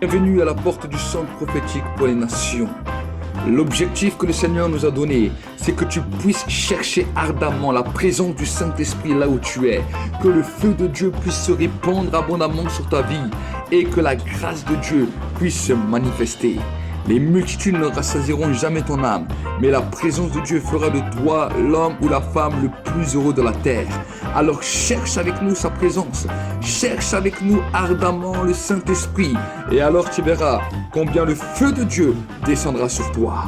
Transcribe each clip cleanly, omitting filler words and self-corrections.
Bienvenue à la porte du centre prophétique pour les nations. L'objectif que le Seigneur nous a donné, c'est que tu puisses chercher ardemment la présence du Saint-Esprit là où tu es, que le feu de Dieu puisse se répandre abondamment sur ta vie et que la grâce de Dieu puisse se manifester. Les multitudes ne rassasieront jamais ton âme, mais la présence de Dieu fera de toi l'homme ou la femme le plus heureux de la terre. Alors cherche avec nous sa présence, cherche avec nous ardemment le Saint-Esprit, et alors tu verras combien le feu de Dieu descendra sur toi.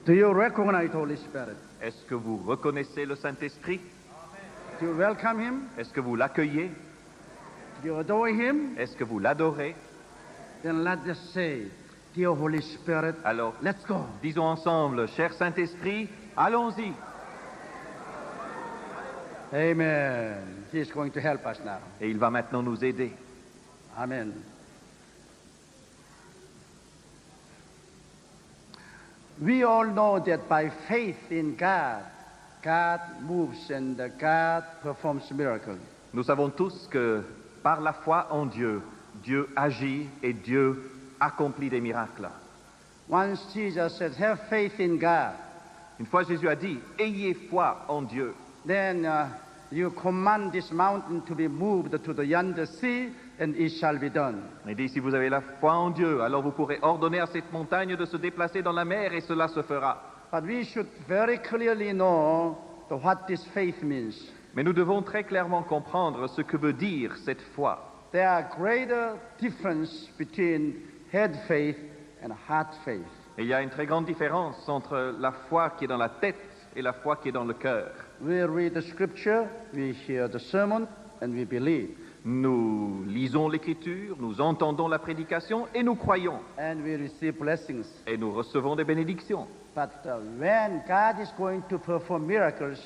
Do you recognize the Holy Spirit? Est-ce que vous reconnaissez le Saint-Esprit? Do you welcome Him? Est-ce que vous l'accueillez? Do you adore Him? Est-ce que vous l'adorez? Then let us say, Dear Holy Spirit, Alors, let's go. disons ensemble, cher Saint-Esprit, allons-y. Amen. He is going to help us now. Et il va maintenant nous aider. Amen. We all know that by faith in God, God moves and God performs miracles. Nous savons tous que par la foi en Dieu, Dieu agit et Dieu accomplit des miracles. Once Jesus said, have faith in God, Une fois Jésus a dit, ayez foi en Dieu. then you command this mountain to be moved to the yonder sea, and it shall be done. Il dit, si vous avez la foi en Dieu, alors vous pourrez ordonner à cette montagne de se déplacer dans la mer et cela se fera. But we should very clearly know what this faith means. Mais nous devons très clairement comprendre ce que veut dire cette foi. There are greater difference between head faith and heart faith. Et il y a une très grande différence entre la foi qui est dans la tête et la foi qui est dans le cœur. We read the scripture, we hear the sermon, and we believe. Nous lisons l'Écriture, nous entendons la prédication et nous croyons. And we receive blessings. Et nous recevons des bénédictions. But when God is going to perform miracles,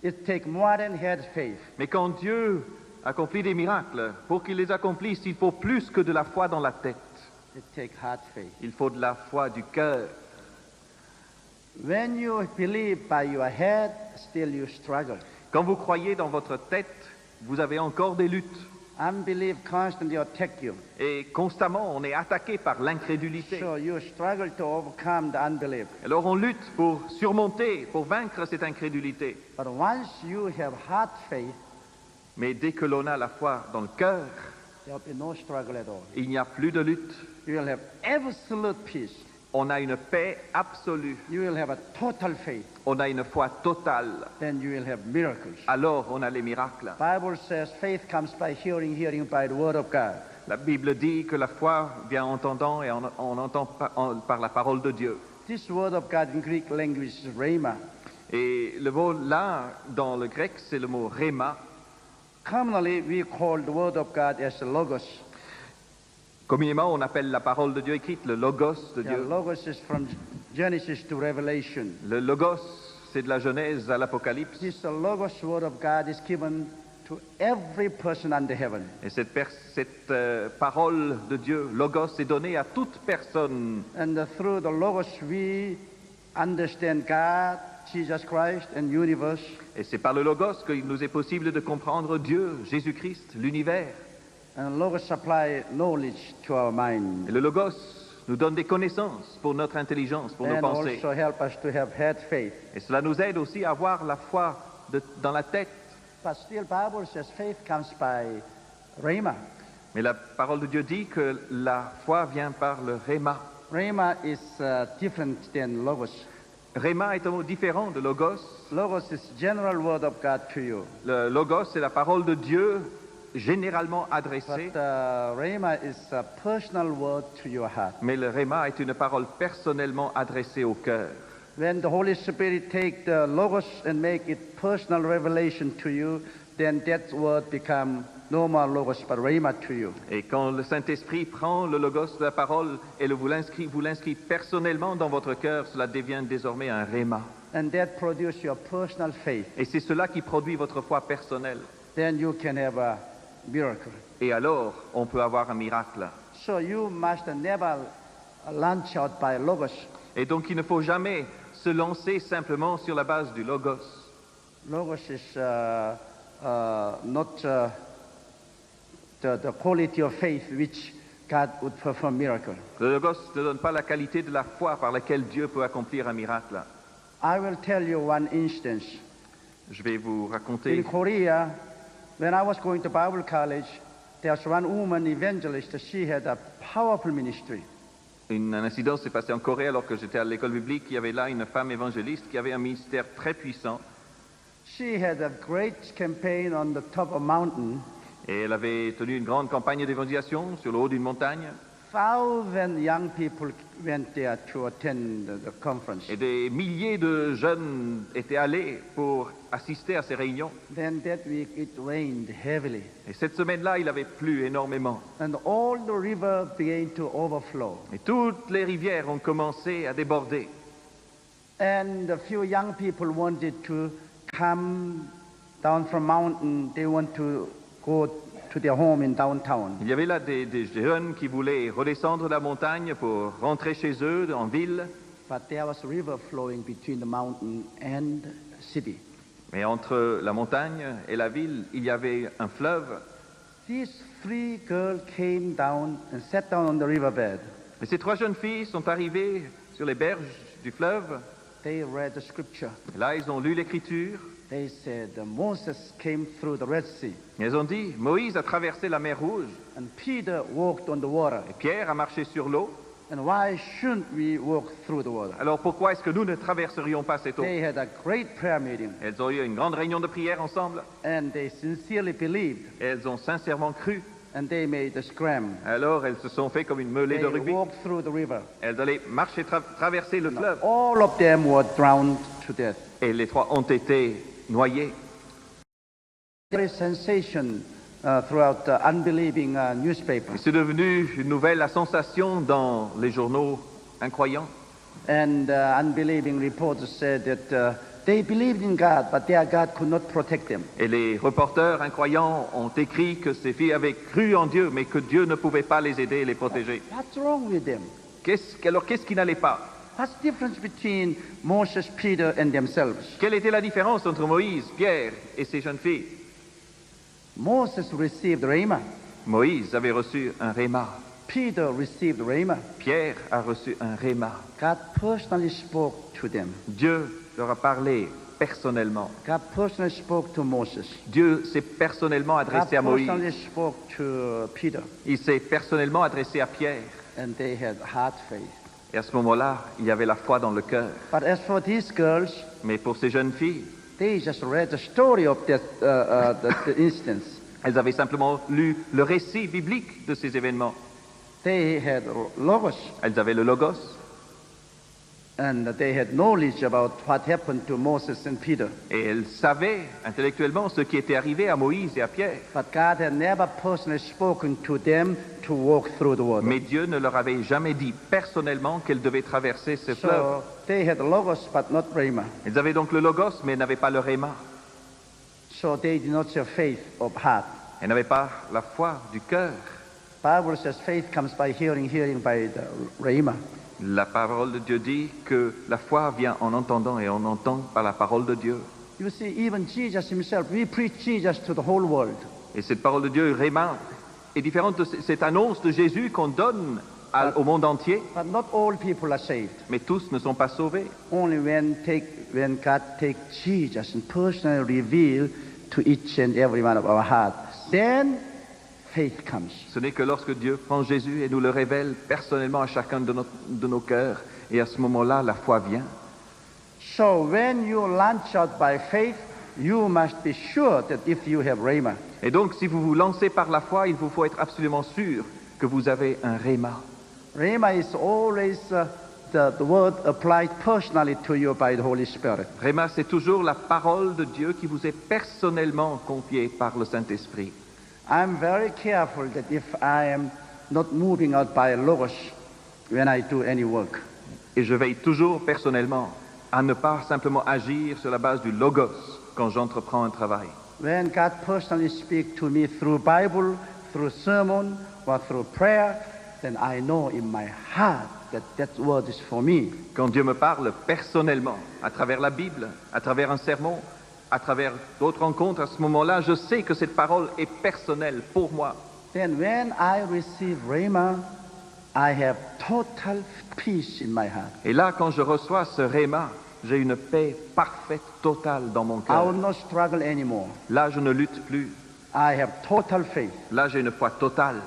it takes more than head faith. Mais quand Dieu accomplit des miracles, pour qu'il les accomplisse, il faut plus que de la foi dans la tête. It takes heart faith. Il faut de la foi du cœur. When you believe by your head, still you struggle. Quand vous croyez dans votre tête, vous avez encore des luttes. Unbelief constantly attack you. Et constamment, on est attaqué par l'incrédulité. So you struggle to overcome the unbelief. Alors on lutte pour surmonter, pour vaincre cette incrédulité. But once you have heart faith, Mais dès que l'on a la foi dans le cœur, there will be no struggle at all. il n'y a plus de lutte. You will have absolute peace. On a une paix absolue. You will have a total faith. On a une foi totale. Then you will have miracles. Alors on a les miracles. Bible says faith comes by hearing, hearing by the word of God. La Bible dit que la foi vient en entendant et on entend par la parole de Dieu. This word of God in Greek language is rhema. Et le mot là, dans le grec, c'est le mot rhéma. Commonly, we call the word of God as logos. Communément, on appelle la parole de Dieu écrite le logos de Yeah, Dieu. logos is from Genesis to Revelation. Le logos, c'est de la Genèse à l'Apocalypse. This logos word of God is given to every person under heaven. Et cette parole de Dieu, logos, est donnée à toute personne. And through the logos, we understand God, Jesus Christ, and universe. Et c'est par le logos qu'il nous est possible de comprendre Dieu, Jésus-Christ, l'univers. And logos supply knowledge to our mind. Et le logos nous donne des connaissances pour notre intelligence, pour nos And pensées. also help us to have head faith. Et cela nous aide aussi à avoir la foi dans la tête. But still, Bible says faith comes by rhema. Mais la parole de Dieu dit que la foi vient par le rhéma. Rhema is different than logos. Rhéma est un mot différent de logos. Logos is general word of God to you. Le logos, c'est la parole de Dieu généralement adressée. But rhema is a personal word to your heart. Mais le rhéma est une parole personnellement adressée au cœur. When the Holy Spirit take the Logos and make it personal revelation to you, then that word become no more Logos but Rhema to you. Et quand le Saint-Esprit prend le logos de la parole et vous l'inscrit personnellement dans votre cœur, cela devient désormais un rhéma. And that produce your personal faith. Et c'est cela qui produit votre foi personnelle. Then you can have a miracle. Et alors, on peut avoir un miracle. So you must never launch out by Logos. Et donc, il ne faut jamais se lancer simplement sur la base du logos. Logos is not the quality of faith which God would perform miracle. Le logos ne donne pas la qualité de la foi par laquelle Dieu peut accomplir un miracle. I will tell you one instance. Je vais vous In raconter. Korea, when I was going to Bible college, there was one woman evangelist. She had a powerful ministry. Un incident s'est passé en Corée alors que j'étais à l'école biblique. Il y avait là une femme évangéliste qui avait un ministère très puissant. She had a great campaign on the top of a mountain. Et elle avait tenu une grande campagne d'évangélisation sur le haut d'une montagne. 1,000 young people went there to attend the conference. Et des milliers de jeunes étaient allés pour assister à ces réunions. Then that week it rained heavily. Et cette semaine-là, il avait plu énormément. And all the river began to overflow. Et toutes les rivières ont commencé à déborder. And a few young people wanted to come down from mountain. They want to go to their home in downtown. Il y avait là des jeunes qui voulaient redescendre la montagne pour rentrer chez eux, en ville. But there was a river flowing between the mountain and the city. Mais entre la montagne et la ville, il y avait un fleuve. These 3 girls came down and sat down on the riverbed. Et ces 3 jeunes filles sont arrivées sur les berges du fleuve. They read the scripture. Et là, ils ont lu l'Écriture. They said Moses came through the Red Sea Et ils ont dit, Moïse a traversé la mer Rouge. and Peter walked on the water. Et Pierre a marché sur l'eau. And why shouldn't we walk through the water? Alors pourquoi est-ce que nous ne traverserions pas cette eau? They had a great prayer meeting Elles ont eu une grande réunion de prière ensemble. and they sincerely believed Et elles ont sincèrement cru. and they made a scram. Alors elles se sont fait comme une mêlée They de rugby. walked through the river. Elles allaient marcher, traverser le fleuve. All of them were drowned to death. Et les 3 ont été noyés. There is sensation throughout the unbelieving Et newspapers. c'est devenu une nouvelle à sensation dans les journaux incroyants. And unbelieving reporters said that they believed in God, but their God could not protect them. Et les reporters incroyants ont écrit que ces filles avaient cru en Dieu, mais que Dieu ne pouvait pas les aider et les protéger. What's wrong with them? Alors qu'est-ce qui n'allait pas? What's the difference between Moses, Peter, and themselves? Quelle était la différence entre Moïse, Pierre et ces jeunes filles? Moses received Rhema. Moïse avait reçu un rhéma. Peter received Rhema. Pierre a reçu un rhéma. God personally spoke to them. Dieu leur a parlé personnellement. God personally spoke to Moses. Dieu s'est personnellement God adressé à Moïse. personally spoke to Peter. Il s'est personnellement adressé à Pierre. And they had heart faith. Et à ce moment-là, il y avait la foi dans le cœur. But as for these girls, Mais pour ces jeunes filles, they just read the story of the instance. elles avaient simplement lu le récit biblique de ces événements. They had Logos, Elles avaient le Logos and they had knowledge about what happened to Moses and Peter. et elles savaient intellectuellement ce qui était arrivé à Moïse et à Pierre. But God had never personally spoken to them to walk through the water. Mais Dieu ne leur avait jamais dit personnellement qu'elles devaient traverser ce fleuve. So they had Logos, but not Rhema. Elles avaient donc le Logos, mais n'avaient pas le rhéma. So they did not have faith of heart. Elles n'avaient pas la foi du cœur. Bible says faith comes by hearing, hearing by the Rhema. La parole de Dieu dit que la foi vient en entendant et on entend par la parole de Dieu. You see, even Jesus himself, we preach Jesus to the whole world. Et cette parole de Dieu, rhéma, est différente de cette annonce de Jésus qu'on donne au monde entier. But not all people are saved. Mais tous ne sont pas sauvés. Only when God takes Jesus and personally reveal to each and every one of our heart, then faith comes. Ce n'est que lorsque Dieu prend Jésus et nous le révèle personnellement à chacun de nos cœurs. Et à ce moment-là, la foi vient. So when you launch out by faith, you must be sure that if you have Rhema. Et donc, si vous vous lancez par la foi, il vous faut être absolument sûr que vous avez un rhéma. Rhema is always the word applied personally to you by the Holy Spirit. Rhéma, c'est toujours la parole de Dieu qui vous est personnellement confiée par le Saint-Esprit. I'm very careful that if I am not moving out by logos when I do any work. Et je veille toujours personnellement à ne pas simplement agir sur la base du logos quand j'entreprends un travail. When God personally speaks to me through Bible, through sermon, or through prayer, then I know in my heart that that word is for me. Quand Dieu me parle personnellement, à travers la Bible, à travers un sermon, à travers d'autres rencontres, à ce moment-là, je sais que cette parole est personnelle pour moi. Then when I receive Rhema, I have total peace in my heart. Et là, quand je reçois ce Rhéma, j'ai une paix parfaite, totale dans mon I cœur. will not struggle anymore. Là, je ne lutte plus. I have total faith. Là, j'ai une foi totale.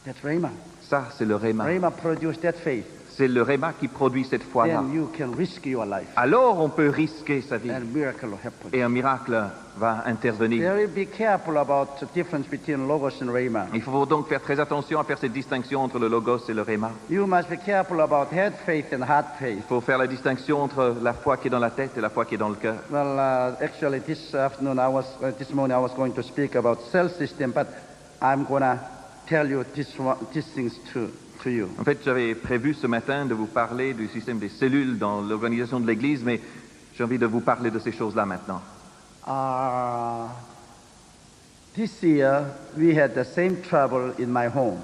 That's Rhema. Ça, c'est le Rhéma. Rhema produces that faith. C'est le Rhéma qui produit cette foi-là. Then you can risk your life, Alors, on peut risquer sa vie and miracle will happen. et un miracle va intervenir. Very be careful about the difference between logos and Rhema. Il faut donc faire très attention à faire cette distinction entre le Logos et le Rhéma. You must be careful about head faith and heart faith. Il faut faire la distinction entre la foi qui est dans la tête et la foi qui est dans le cœur. Well, actually, this morning, I was going to speak about cell system, but I'm gonna tell you these things to you. En fait, j'avais prévu ce matin de vous parler du système des cellules dans l'organisation de l'Église, mais j'ai envie de vous parler de ces choses-là maintenant. This year, we had the same trouble in my home.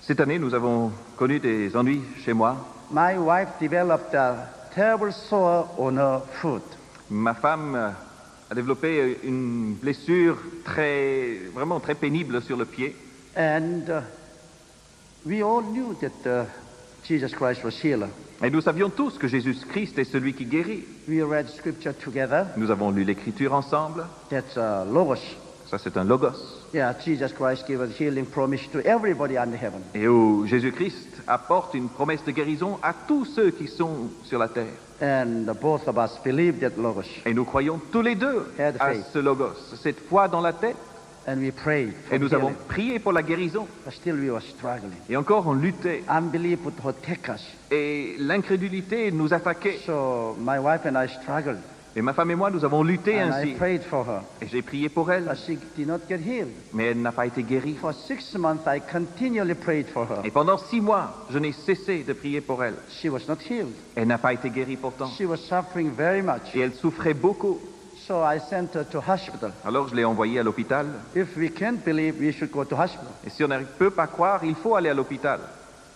Cette année, nous avons connu des ennuis chez moi. My wife developed a terrible sore on her foot. Ma femme a développé une blessure vraiment très pénible sur le pied. And we all knew that Jesus Christ was healer. Et nous savions tous que Jésus-Christ est celui qui guérit. We read scripture together. Nous avons lu l'Écriture ensemble. That's logos. Ça, c'est un logos. Yeah, Jesus Christ gave a healing promise to everybody under heaven. Et où Jésus-Christ apporte une promesse de guérison à tous ceux qui sont sur la terre. And both of us believe that logos. Et nous croyons tous les deux Had à faith. ce logos, cette foi dans la tête. And we prayed for Et nous avons healing. prié pour la guérison. But still we were struggling. Et encore, on luttait. Unbelief would attack us. Et l'incrédulité nous attaquait. So my wife and I struggled. Et ma femme et moi, nous avons lutté And ainsi. I prayed for her. Et j'ai prié pour elle. But she did not get healed. Mais elle n'a pas été guérie. For 6 months I continually prayed for her. Et pendant 6 mois, je n'ai cessé de prier pour elle. She was not healed. Elle n'a pas été guérie pourtant. She was suffering very much. Et elle souffrait beaucoup. So I sent her to hospital. Alors je l'ai envoyée à l'hôpital. If we can't believe, we should go to hospital. Et si on ne peut pas croire, il faut aller à l'hôpital.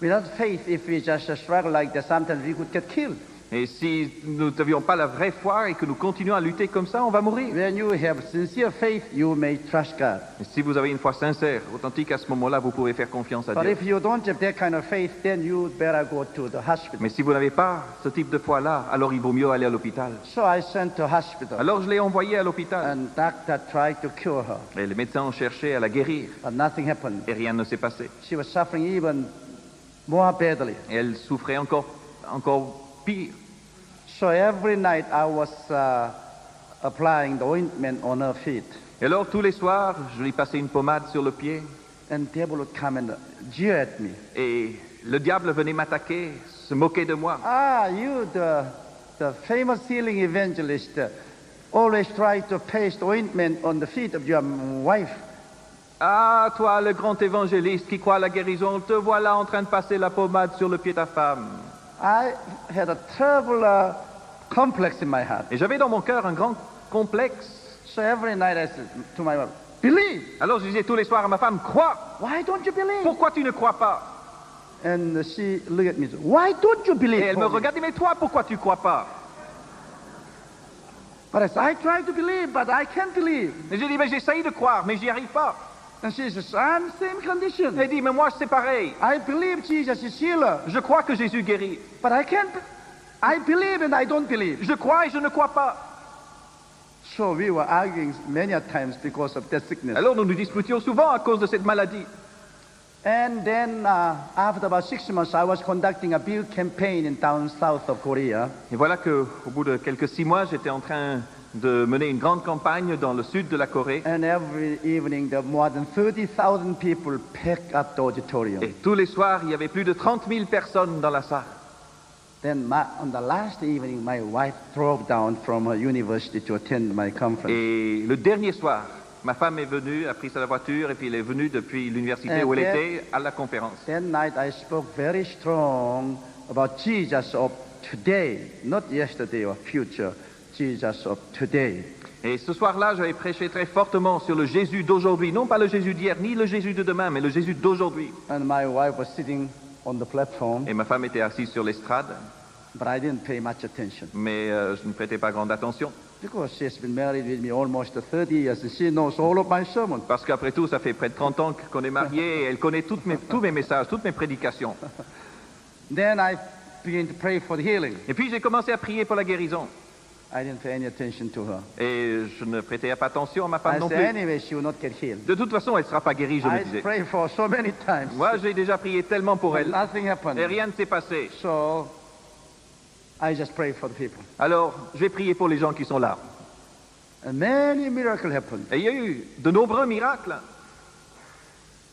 Without faith, if we just struggle like that, sometimes we could get killed. Et si nous n'avions pas la vraie foi et que nous continuons à lutter comme ça, on va mourir. When you have sincere faith, you may trust God. Et si vous avez une foi sincère, authentique, à ce moment-là, vous pouvez faire confiance à But Dieu. if you don't have that kind of faith, then you better go to the hospital. Mais si vous n'avez pas ce type de foi-là, alors il vaut mieux aller à l'hôpital. So I sent to hospital. Alors je l'ai envoyée à l'hôpital. And doctor tried to cure her, Et les médecins ont cherché à la guérir. but nothing happened. Et rien ne s'est passé. She was suffering even more badly. Et elle souffrait encore pire. So every night I was applying the ointment on her feet. Et alors tous les soirs, je lui passais une pommade sur le pied. And devil would come and jeer at me. Et le diable venait m'attaquer, se moquer de moi. Ah, you, the famous healing evangelist, always try to paste ointment on the feet of your wife. Ah, toi, le grand évangéliste qui croit à la guérison, te voilà en train de passer la pommade sur le pied de ta femme. I had a terrible complex in my heart. Et j'avais dans mon cœur un grand complexe. So every night I said to my wife, believe. Alors je disais tous les soirs à ma femme, crois. Why don't you believe? Pourquoi tu ne crois pas? And she looked at me and said, why don't you believe? Et elle me regardait, mais toi, pourquoi tu crois pas? But I said, I try to believe, but I can't believe. Et j'ai dit, mais j'essaye de croire, mais j'y arrive pas. And she says, I'm same condition. Elle dit, mais moi c'est pareil. I believe Jesus is healer, Je crois que Jésus guérit. but I can't. I believe and I don't believe. Je crois et je ne crois pas. So we were arguing many a times because of that sickness. Alors nous nous disputions souvent à cause de cette maladie. And then after about 6 months, I was conducting a big campaign in down south of Korea. Et voilà qu'au bout de quelques 6 mois, j'étais en train de mener une grande campagne dans le sud de la Corée. And every evening, there more than 30,000 people packed up the auditorium. Et tous les soirs, il y avait plus de 30 000 personnes dans la salle. Then on the last evening, my wife drove down from her university to attend my conference. Et le dernier soir, ma femme est venue, a pris sa voiture et puis elle est venue depuis l'université And où elle that- était à la conférence. That night, I spoke very strong about Jesus of today, not yesterday or future, Jesus of today. Et ce soir-là, j'avais prêché très fortement sur le Jésus d'aujourd'hui, non pas le Jésus d'hier, ni le Jésus de demain, mais le Jésus d'aujourd'hui. And my wife was sitting on the platform, Et ma femme était assise sur l'estrade, but I didn't pay much attention mais je ne prêtais pas grande attention. because she's been married with me almost 30 years and she knows all of my sermons. Parce qu'après tout, ça fait près de 30 ans qu'on est mariés et elle connaît tous mes messages, toutes mes prédications. Then I began to pray for the healing. Et puis j'ai commencé à prier pour la guérison. I didn't pay any attention to her. Et je ne prêtais pas attention à ma femme I non said, plus. anyway, she will not get healed. De toute façon, elle ne sera pas guérie, je me I disais. prayed for her so many times. Moi, j'ai déjà prié tellement pour But elle nothing happened. et rien ne s'est passé. So I just prayed for the people. Alors, je vais prier pour les gens qui sont là. And many miracles happened. Et il y a eu de nombreux miracles.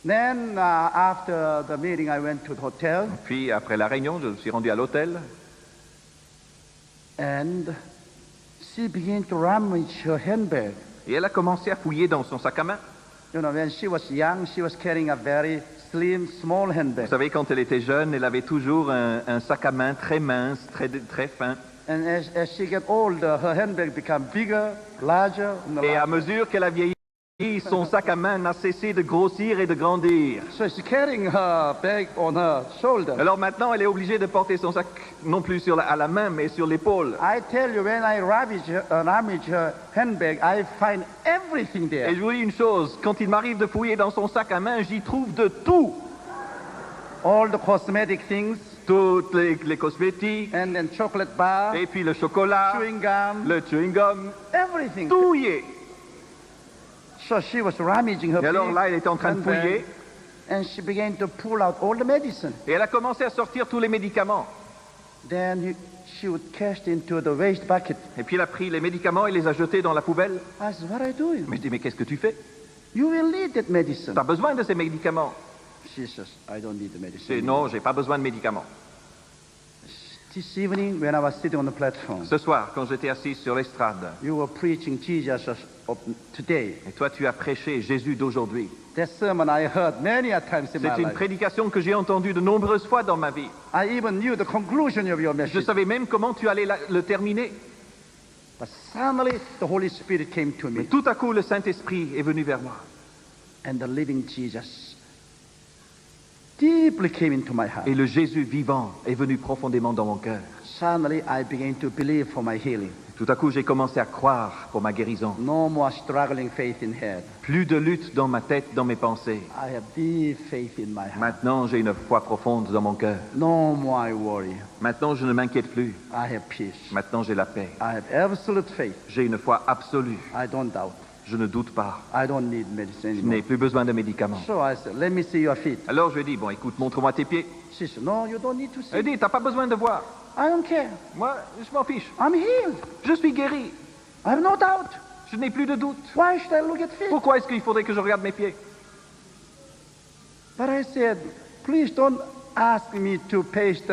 Then after the meeting, I went to the hotel Puis, après la réunion, je me suis rendu à l'hôtel. and she began to rummage her handbag. Et elle a commencé à fouiller dans son sac à main. You know, when she was young, she was carrying a very slim, small Vous handbag. savez, quand elle était jeune, elle avait toujours un sac à main très mince, très fin. And as she got older, her handbag became bigger, larger, and Et à larger. mesure qu'elle a vieilli, son sac à main n'a cessé de grossir et de grandir. So she's carrying her bag on her shoulder. Alors maintenant, elle est obligée de porter son sac non plus à la main, mais sur l'épaule. I tell you, when I rummage her handbag, I find everything Et there. je vous dis une chose, quand il m'arrive de fouiller dans son sac à main, j'y trouve de tout. All the cosmetic things, Toutes les cosmétiques, and then chocolate bar, et puis le chocolat, chewing gum, le chewing gum, everything. tout y est. So she was rummaging her Et alors big là, elle était en train de handbag, fouiller, and she began to pull out all the medicine. et elle a commencé à sortir tous les médicaments. Then she would cast into the waste bucket. Et puis elle a pris les médicaments et les a jetés dans la poubelle. I said, what are you doing? Mais je dis, mais qu'est-ce que tu fais? You will need that medicine. Tu as besoin de ces médicaments? She says, I don't need the Je medicine. dis, non, j'ai pas besoin de médicaments. This evening, when I was sitting on the platform, Ce soir, quand j'étais assis sur l'estrade, you were preaching Jesus of today. et toi tu as prêché Jésus d'aujourd'hui. That sermon I heard many a times in my C'est une life. prédication que j'ai entendue de nombreuses fois dans ma vie. I even knew the conclusion of your Je message. savais même comment tu allais le terminer. But suddenly, the Holy Spirit came to Mais me, tout à coup, le Saint-Esprit est venu vers moi. and the living Jesus deeply came into my heart. Et le Jésus vivant est venu profondément dans mon cœur. Suddenly, I began to believe for my healing. Tout à coup, j'ai commencé à croire pour ma guérison. No more struggling faith in head. Plus de lutte dans ma tête, dans mes pensées. I have deep faith in my heart. Maintenant, j'ai une foi profonde dans mon cœur. No more I worry. Maintenant, je ne m'inquiète plus. I have peace. Maintenant, j'ai la paix. I have absolute faith. J'ai une foi absolue. I don't doubt. Je ne doute pas. I don't need medicine Je anymore. n'ai plus besoin de médicaments. So I said, let me see your feet. Alors, je lui ai dit, bon, écoute, montre-moi tes pieds. She said, no, you don't need to Elle see. dit, t'as pas besoin de voir. I don't care. Moi, je m'en fiche. I'm healed. Je suis guéri. I have no doubt. Je n'ai plus de doute. Why should I look at feet? Pourquoi est-ce qu'il faudrait que je regarde mes pieds? But I said, please don't ask me to paste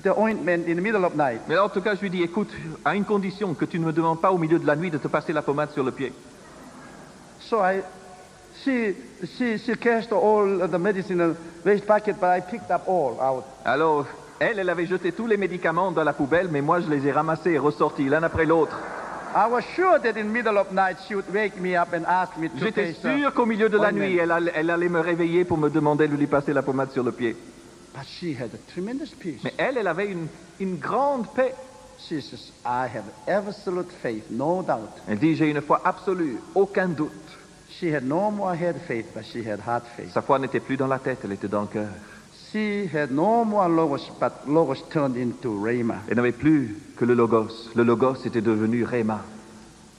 the ointment in the middle of night. Mais alors, en tout cas, je lui dis, écoute, à une condition, que tu ne me demandes pas au milieu de la nuit de te passer la pommade sur le pied. So she cast all the medicine in the waste bucket, but I picked up all out. Alors, elle avait jeté tous les médicaments dans la poubelle, mais moi, je les ai ramassés et ressortis l'un après l'autre. I was sure that in the middle of night she would wake me up and ask me to J'étais paste. sûr qu'au milieu de la ointment. nuit, elle allait me réveiller pour me demander de lui passer la pommade sur le pied. But she had a tremendous peace. Mais elle avait une grande paix. She says, I have absolute faith, no doubt. Elle dit, j'ai une foi absolue, aucun doute. She had no more head faith, but she had heart faith. Sa foi n'était plus dans la tête, elle était dans le cœur. She had no more logos, but logos turned into rhema. Elle n'avait plus que le logos. Le logos était devenu Réma.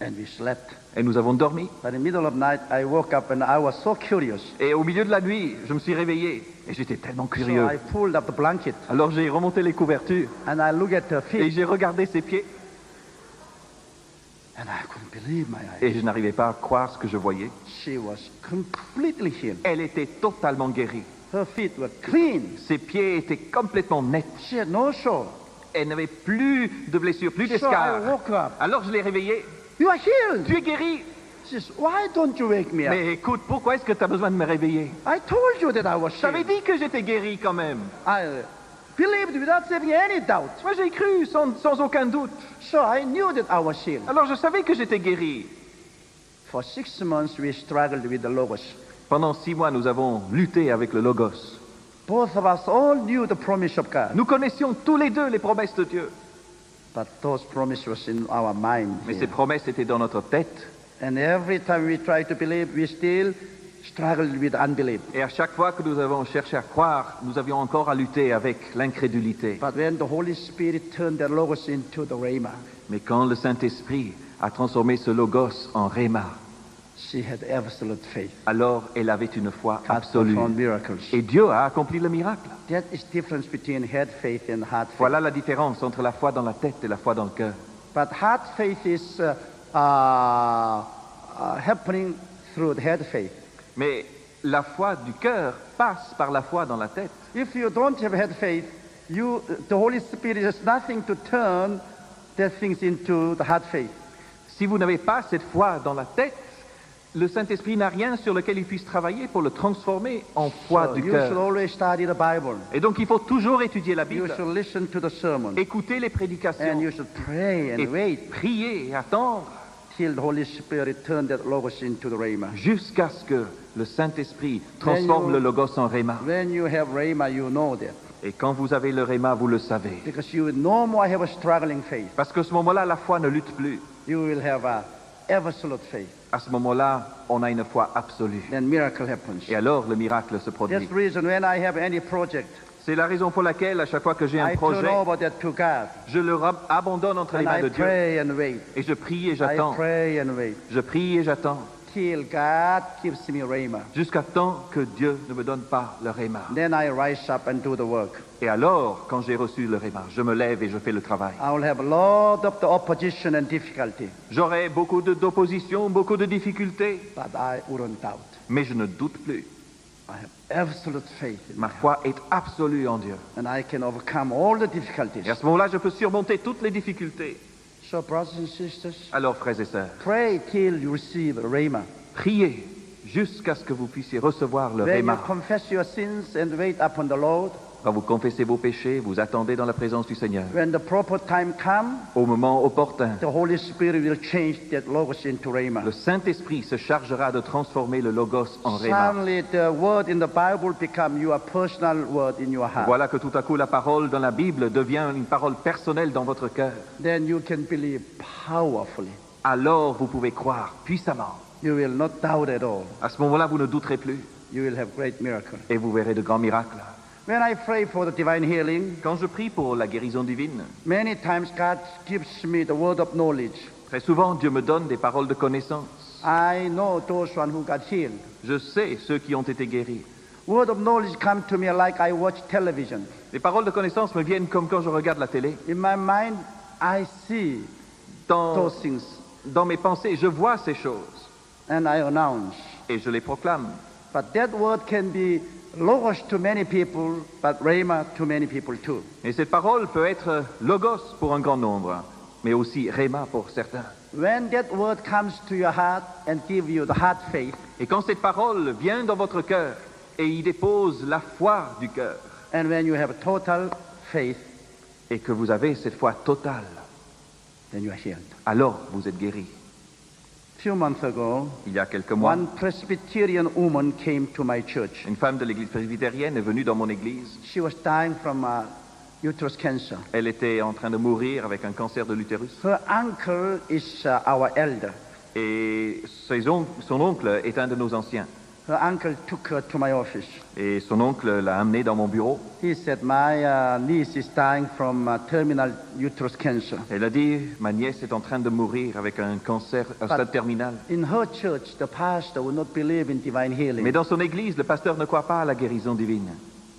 And we slept. Et nous avons dormi. But in the middle of night, I woke up and I was so curious. Et au milieu de la nuit, je me suis réveillé. Et j'étais tellement So curieux. I pulled up the blanket Alors j'ai remonté les couvertures. and I looked at her Et feet j'ai regardé ses pieds. and I couldn't believe my eyes. Et je n'arrivais pas à croire ce que je voyais. She was completely healed. Elle était totalement guérie. Her feet were clean. Ses pieds étaient complètement nets. She had no sore. Elle n'avait plus de blessures, plus So I d'escarres. woke up. Alors je l'ai réveillée. You are healed. Tu es guéri. She says, why don't you wake me up? Mais écoute, pourquoi est-ce que tu as besoin de me réveiller? I told you that I was Je t'avais healed. dit que j'étais guéri quand même. I believed without having any doubt. Moi j'ai cru sans aucun doute. So I knew that I was healed. Alors je savais que j'étais guéri. For 6 months we struggled with the Logos. Pendant 6 mois, nous avons lutté avec le Logos. Both of us all knew the promise of God. Nous connaissions tous les deux les promesses de Dieu. But those promises was in our mind. Mais here. ces promesses étaient dans notre tête. And every time we try to believe, we still struggled with unbelief. Et à chaque fois que nous avons cherché à croire, nous avions encore à lutter avec l'incrédulité. But when the Holy Spirit turned the Logos into the Rhema, Mais quand le Saint-Esprit a transformé ce Logos en Rhéma, she had absolute faith. alors elle avait une foi God absolue. performed miracles. Et Dieu a accompli le miracle. That is difference between head faith and heart faith. Voilà la différence entre la foi dans la tête et la foi dans le cœur. But heart faith is happening through the head faith. Mais la foi du cœur passe par la foi dans la tête. If you don't have head faith, the Holy Spirit has nothing to turn the things into the heart faith. Si vous n'avez pas cette foi dans la tête, le Saint-Esprit n'a rien sur lequel il puisse travailler pour le transformer en foi So du you should cœur. always study the Bible. Et donc il faut toujours étudier la You Bible, should listen to the sermon. écouter les And prédications, you should pray et and wait prier et attendre till the Holy Spirit turn that Logos into the Rhema. jusqu'à ce que le Saint-Esprit transforme le Logos en Rhéma. When you have Rhema, you know that. Et quand vous avez le Rhéma, vous le savez. Because you will no more have a struggling faith. Parce qu'à ce moment-là, la foi ne lutte plus. You will have a absolute faith. À ce moment-là, on a une foi absolue. Then miracle happens. Et alors, le miracle se That's produit. the reason when I have any project, C'est la raison pour laquelle, à chaque fois que j'ai un I turn projet, over that to God. je le abandonne entre les And mains I de Dieu. pray and wait. Et je prie et I j'attends. pray and wait. Je prie et j'attends. Till God gives me Rhema. Jusqu'à temps que Dieu ne me donne pas le Rhéma. Then I rise up and do the work. Et alors, quand j'ai reçu le Rhéma, je me lève et je fais le travail. I will have a lot of the opposition and difficulty, J'aurai beaucoup d'opposition, beaucoup de difficultés, but I wouldn't doubt. mais je ne doute plus. I have absolute faith in Ma God. foi est absolue en Dieu. And I can overcome all the difficulties. Et à ce moment-là, je peux surmonter toutes les difficultés. So, brothers and sisters, Alors, frères et sœurs, pray till you receive Rhema. priez jusqu'à ce que vous puissiez recevoir le When you Rhéma. confess your sins and wait upon the Lord, Quand vous confessez vos péchés, vous attendez dans la présence du Seigneur. when the proper time comes, Au moment opportun, the Holy Spirit will change that Logos into Rhema. le Saint-Esprit se chargera de transformer le Logos en Rhéma. Suddenly, the word in the Bible become your personal word in your heart. Voilà que tout à coup, la parole dans la Bible devient une parole personnelle dans votre cœur. Then you can believe powerfully. Alors, vous pouvez croire puissamment. You will not doubt at all. À ce moment-là, vous ne douterez plus You will have great miracle. et vous verrez de grands miracles. When I pray for the divine healing, Quand je prie pour la guérison divine, many times God gives me the word of knowledge. très souvent, Dieu me donne des paroles de connaissance. I know those one who got healed. Je sais ceux qui ont été guéris. Word of knowledge come to me like I watch television. Les paroles de connaissance me viennent comme quand je regarde la télé. In my mind, I see Dans, those things dans mes pensées, je vois ces choses and I announce. et je les proclame. But that word can be logos to many people, but rhema to many people too. Et cette parole peut être logos pour un grand nombre, mais aussi rhéma pour certains. When that word comes to your heart and give you the heart faith, Et quand cette parole vient dans votre cœur et y dépose la foi du cœur, and when you have total faith, et que vous avez cette foi totale, then you are healed. alors vous êtes guéri. Few months ago, Il y a quelques mois, one Presbyterian woman came to my church. une femme de l'église presbytérienne est venue dans mon église. She was dying from uterus cancer. Elle était en train de mourir avec un cancer de l'utérus. Her uncle is our elder. Et son oncle est un de nos anciens. Her uncle took her to my office. Et son oncle l'a amenée dans mon bureau. He said, my niece is dying from terminal uterus cancer. Elle a dit, ma nièce est en train de mourir avec un cancer à stade terminal. In her church, the pastor would not believe in divine healing. Mais dans son église, le pasteur ne croit pas à la guérison divine.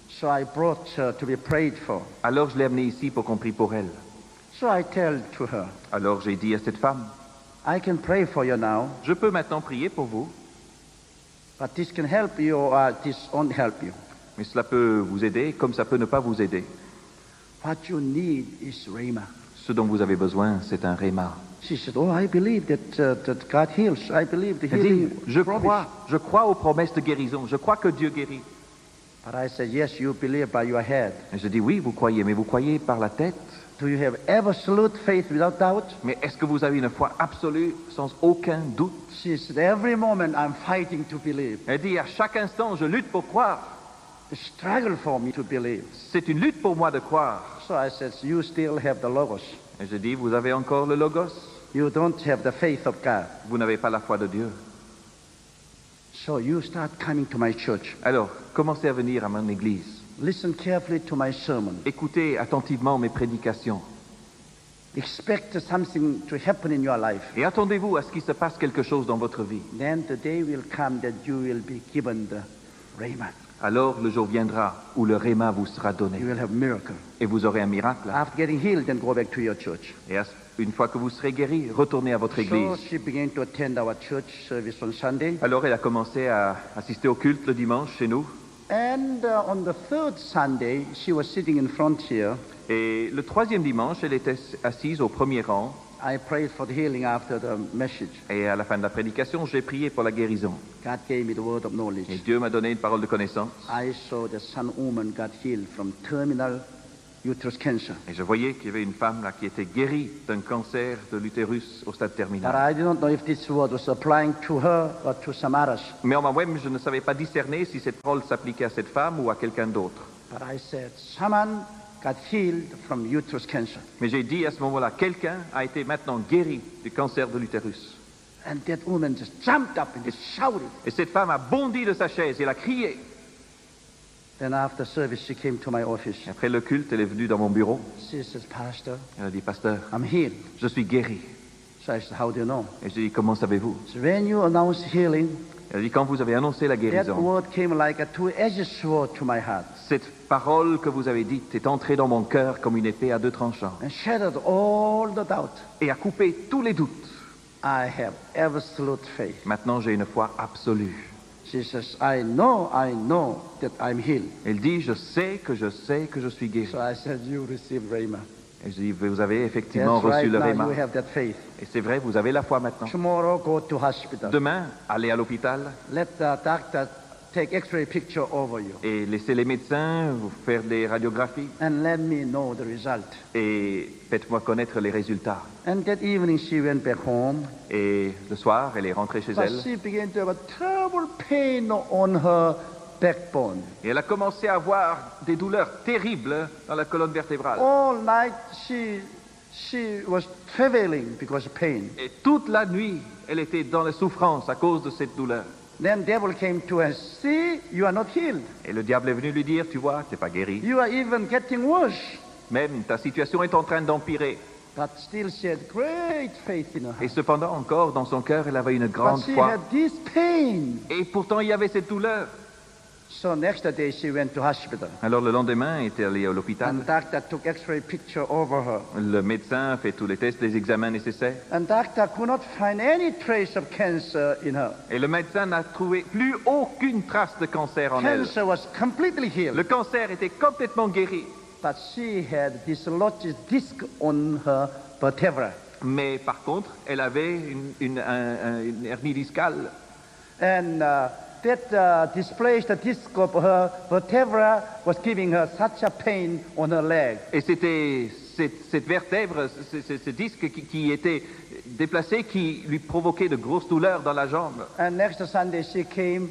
So I brought her to be prayed for. Alors je l'ai amenée ici pour qu'on prie pour elle. So I tell to her, Alors j'ai dit à cette femme, I can pray for you now, je peux maintenant prier pour vous, but this can help you or this won't help you. mais cela peut vous aider comme ça peut ne pas vous aider. What you need is Rhema. Ce dont vous avez besoin, c'est un réma. She said, oh, I believe that God heals. I believe the Elle dit, healing promise. je crois aux promesses de guérison, je crois que Dieu guérit. But I said, yes, you believe by your head. Et je dis, oui, vous croyez, mais vous croyez par la tête. Do you have absolute faith without doubt? Mais est-ce que vous avez une foi absolue, sans aucun doute? She said, every moment I'm fighting to believe. Elle dit, à chaque instant, je lutte pour croire. The struggle for me to believe. C'est une lutte pour moi de croire. So I said, you still have the Logos. Et je dis, vous avez encore le Logos? You don't have the faith of God. Vous n'avez pas la foi de Dieu. So you start coming to my church. Alors, commencez à venir à mon église. Listen carefully to my sermon. Écoutez attentivement mes prédications. Expect something to happen in your life. Et attendez-vous à ce qu'il se passe quelque chose dans votre vie. Then the day will come that you will be given the Rhema. Alors le jour viendra où le réma vous sera donné. You will have miracle. Et vous aurez un miracle. After getting healed, then go back to your church. Et une fois que vous serez guéri, retournez à votre So église. she began to attend our church service on Sunday. Alors elle a commencé à assister au culte le dimanche chez nous. And on the third Sunday, she was sitting in front here. Et le troisième dimanche, elle était assise au premier rang. I prayed for the healing after the message. Et à la fin de la prédication, j'ai prié pour la guérison. God gave me the word of knowledge. Et Dieu m'a donné une parole de connaissance. I saw that some woman got healed from terminal uterus cancer. Et je voyais qu'il y avait une femme là qui était guérie d'un cancer de l'utérus au stade But terminal. I did not know if this word was applying to her or to some others. Mais en moi-même, je ne savais pas discerner si cette parole s'appliquait à cette femme ou à quelqu'un d'autre. But I said, someone got healed from uterus cancer. Mais j'ai dit à ce moment-là, quelqu'un a été maintenant guéri du cancer de l'utérus. And that woman just jumped up and just shouted. Et cette femme a bondi de sa chaise et elle a crié. Then after service, she came to my office. Et après le culte, elle est venue dans mon bureau. She says, Pastor, Elle a dit, pasteur, I'm healed. je suis guéri. So I said, how do you know? Et je lui ai dit, comment savez-vous? So when you announce healing, Elle a dit, quand vous avez annoncé la that guérison, word came like a two-edged sword to my heart cette parole que vous avez dite est entrée dans mon cœur comme une épée à deux tranchants and shattered all the doubt. et a coupé tous les doutes. I have absolute faith. Maintenant, j'ai une foi absolue. She says, I know that I'm healed. Elle dit, je sais que je suis guéri. So I said, you receive Rhema. Et je dis, vous avez effectivement That's right, reçu le now réma. you have that faith. Et c'est vrai, vous avez la foi maintenant. Tomorrow, go to hospital. Demain, allez à l'hôpital Let the doctor take X-ray picture over you et laissez les médecins vous faire des radiographies and let me know the result. et faites-moi connaître les résultats. And that evening, she went back home. Et le soir, elle est rentrée chez But elle she began to have a terrible pain on her backbone. et elle a commencé à avoir des douleurs terribles dans la colonne vertébrale. All night, she was travailing because of pain. Et toute la nuit, elle était dans la souffrance à cause de cette douleur. Then devil came to her. See, you are not healed. Et le diable est venu lui dire, tu vois, t'es pas guéri. You are even getting worse. Même ta situation est en train d'empirer. But still, she had great faith in her Et heart. cependant, encore, dans son cœur, elle avait une But grande she foi. had this pain. Et pourtant, il y avait cette douleur. So next day, she went to hospital. Alors le lendemain, elle était allée à And l'hôpital. doctor took X-ray picture over her. Le médecin a fait tous les tests, les examens nécessaires. And doctor could not find any trace of cancer in her. Et le médecin n'a trouvé plus aucune trace de cancer en elle. Cancer was completely healed. Le cancer était complètement guéri. But she had this lodged disc on her vertebra. Mais par contre, elle avait une hernie discale. And that displaced disc of her vertebra was giving her such a pain on her leg. Et c'était cette vertèbre, ce disque qui était déplacé, qui lui provoquait de grosses douleurs dans la jambe. And next Sunday she came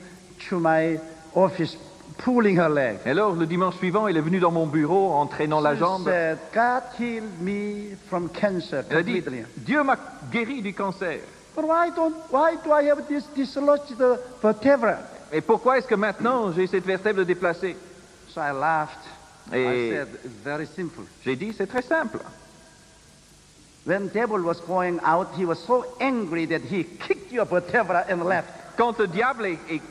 to my office pulling her leg. Et alors, le dimanche suivant, elle est venue dans mon bureau en traînant la She jambe. said, God healed me from cancer Elle a dit, completely. Dieu m'a guéri du cancer. But why do I have this dislodged vertebra? Et pourquoi est-ce que maintenant j'ai cette vertèbre déplacée? So I laughed. I Et said, it's very simple. j'ai dit, c'est très simple. When devil was going out, he was so angry that he kicked your vertebra and left. Quand le diable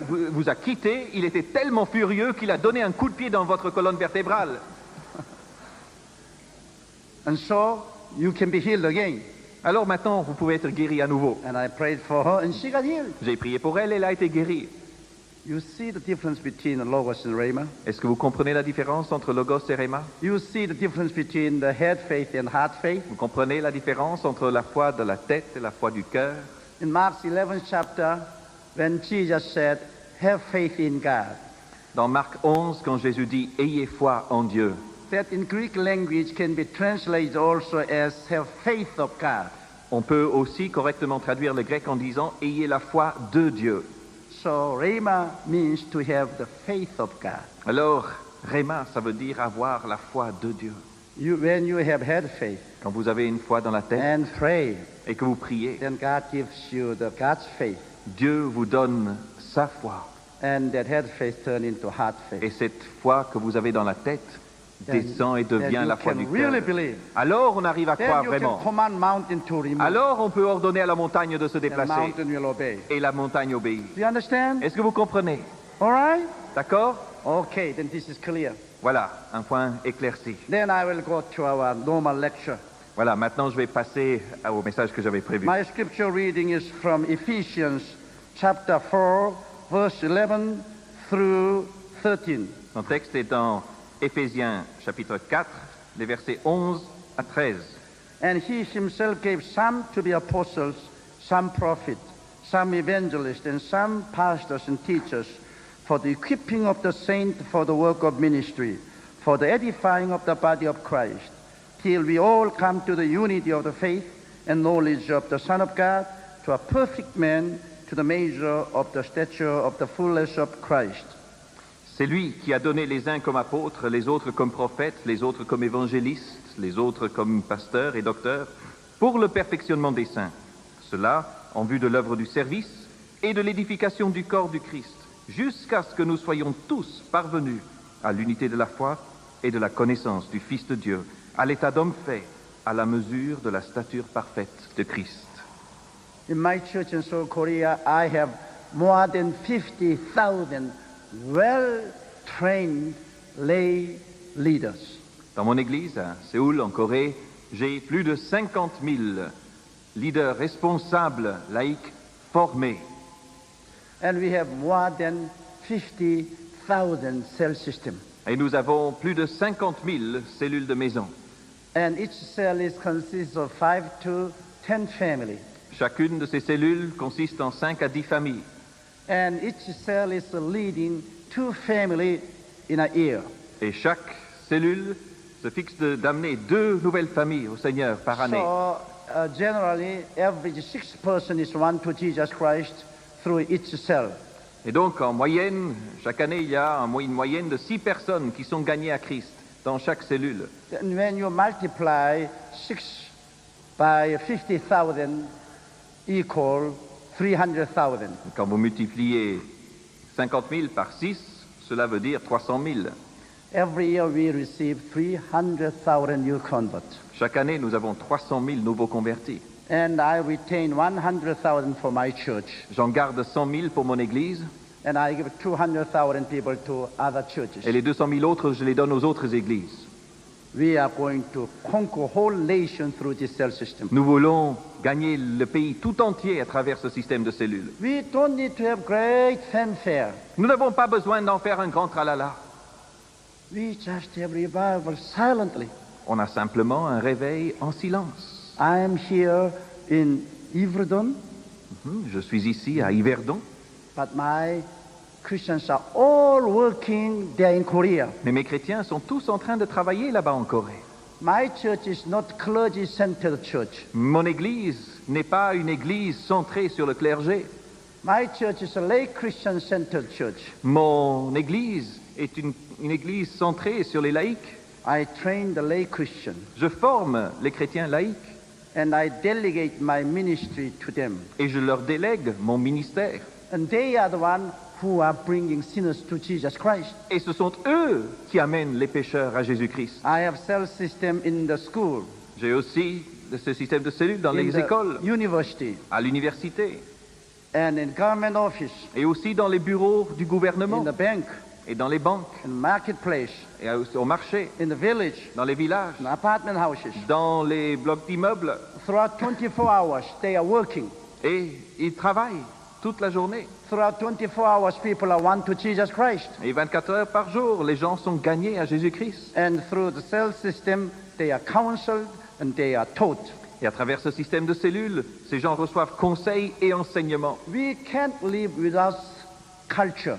vous a quitté, il était tellement furieux qu'il a donné un coup de pied dans votre colonne vertébrale. And so you can be healed again. Alors maintenant, vous pouvez être guéri à nouveau. And I prayed for her and she got healed. J'ai prié pour elle, elle a été guérie. You see the difference between Logos and Rhema? Est-ce que vous comprenez la différence entre Logos et Rhéma? You see the difference between the head faith and heart faith? Vous comprenez la différence entre la foi de la tête et la foi du cœur? In Mark 11th chapter, when Jesus said, have faith in God, Dans Marc 11, quand Jésus dit « Ayez foi en Dieu », that in Greek language can be translated also as have faith of God. on peut aussi correctement traduire le grec en disant « Ayez la foi de Dieu ». So Rhema means to have the faith of God. Alors, Rhéma, ça veut dire avoir la foi de Dieu. When you have had faith Quand vous avez une foi dans la tête and pray, et que vous priez, then God gives you the God's faith, Dieu vous donne sa foi. and that head faith turn into heart faith. Et cette foi que vous avez dans la tête descend et Then devient you la foi can du really cœur. believe. Alors on arrive à croire Then you can vraiment. command mountain to remove, Alors on peut ordonner à la montagne de se and déplacer mountain will obey. et la montagne obéit. Do you understand? Est-ce que vous comprenez? All right? D'accord? Okay, then this is clear. Voilà, un point éclairci. Then I will go to our normal lecture. Voilà, maintenant je vais passer au message que j'avais prévu. My scripture reading is from Ephesians chapter 4, verse 11 through 13. Mon texte est dans Éphésiens chapitre 4, les versets 11 à 13. And he himself gave some to be apostles, some prophets, some evangelists, and some pastors and teachers for the equipping of the saint for the work of ministry, for the edifying of the body of Christ, till we all come to the unity of the faith and knowledge of the Son of God, to a perfect man, to the measure of the stature of the fullness of Christ. C'est lui qui a donné les uns comme apôtres, les autres comme prophètes, les autres comme évangélistes, les autres comme pasteurs et docteurs, pour le perfectionnement des saints. Cela en vue de l'œuvre du service et de l'édification du corps du Christ, jusqu'à ce que nous soyons tous parvenus à l'unité de la foi et de la connaissance du Fils de Dieu, à l'état d'homme fait, à la mesure de la stature parfaite de Christ. In my church in Seoul, Korea, I have more than 50,000 well-trained lay leaders. Dans mon église, à Séoul, en Corée, j'ai plus de 50 000 leaders responsables laïcs formés. And we have more than 50,000 cell systems. Et nous avons plus de 50 000 cellules de maison. And each cell is consists of 5 to 10 families. Chacune de ces cellules consiste en 5 à 10 familles. And each cell is leading 2 families in a year. Et chaque cellule se fixe d'amener 2 nouvelles familles au Seigneur par année. So generally, average 6 persons is won to Jesus Christ through each cell. Et donc, en moyenne, chaque année, il y a une moyenne de 6 personnes qui sont gagnées à Christ dans chaque cellule. And when you multiply 6 by 50,000 equal 300,000. Quand vous multipliez 50 000 par 6, cela veut dire 300 000. Every year we receive 300,000 new converts. Chaque année, nous avons 300 000 nouveaux convertis. And I retain 100,000 for my church. J'en garde 100 000 pour mon église, And I give 200,000 people to other churches. et les 200 000 autres, je les donne aux autres églises. We are going to conquer whole nation through this cell system. Nous voulons gagner le pays tout entier à travers ce système de cellules. We don't need to have great fanfare. Nous n'avons pas besoin d'en faire un grand tralala. We just have revival silently. On a simplement un réveil en silence. I am here in Iverdon, Je suis ici à Yverdon, but my Christians are all working there in Korea. mais mes chrétiens sont tous en train de travailler là-bas en Corée. My church is not clergy-centered church. Mon église n'est pas une église centrée sur le clergé. My church is a lay Christian-centered church. Mon église est une église centrée sur les laïcs. I train the lay Christian, Je forme les chrétiens laïcs and I delegate my ministry to them. et je leur délègue mon ministère. And they are the ones who are bringing sinners to Jesus Christ. Et ce sont eux qui amènent les pécheurs à Jésus-Christ. I have cell system in the school, J'ai aussi ce système de cellules dans in les the écoles, university, à l'université, and in government office, et aussi dans les bureaux du in gouvernement, the bank, et dans les banques, in marketplace, et au marché, in the village, dans les villages, in apartment houses. dans les blocs d'immeubles. Throughout 24 hours, they are working. Et ils travaillent toute la journée. Throughout 24 hours, people are won to Jesus Christ. Et 24 heures par jour, les gens sont gagnés à Jésus-Christ. And through the cell system, they are counseled and they are taught. Et à travers ce système de cellules, ces gens reçoivent conseils et enseignements. We can't live without culture.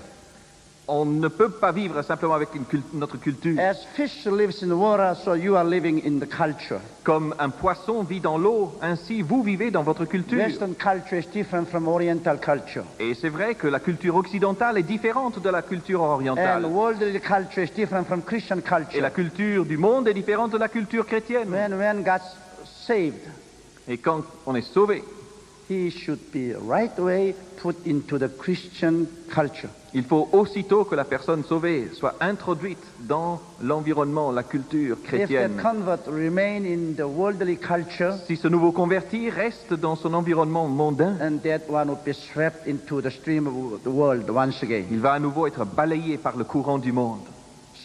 On ne peut pas vivre simplement avec notre culture. As fish lives in the water, so you are living in the culture. Comme un poisson vit dans l'eau, ainsi vous vivez dans votre culture. Western culture is different from Oriental culture. Et c'est vrai que la culture occidentale est différente de la culture orientale. And worldly culture is different from Christian Et la culture. culture du monde est différente de la culture chrétienne. When God's saved, Et quand on est sauvé, he should be right away put into the Christian culture. il faut aussitôt que la personne sauvée soit introduite dans l'environnement, la culture If chrétienne. that convert remain in the worldly culture, Si ce nouveau converti reste dans son environnement mondain, and that one will be swept into the stream of the world once again. il va à nouveau être balayé par le courant du monde.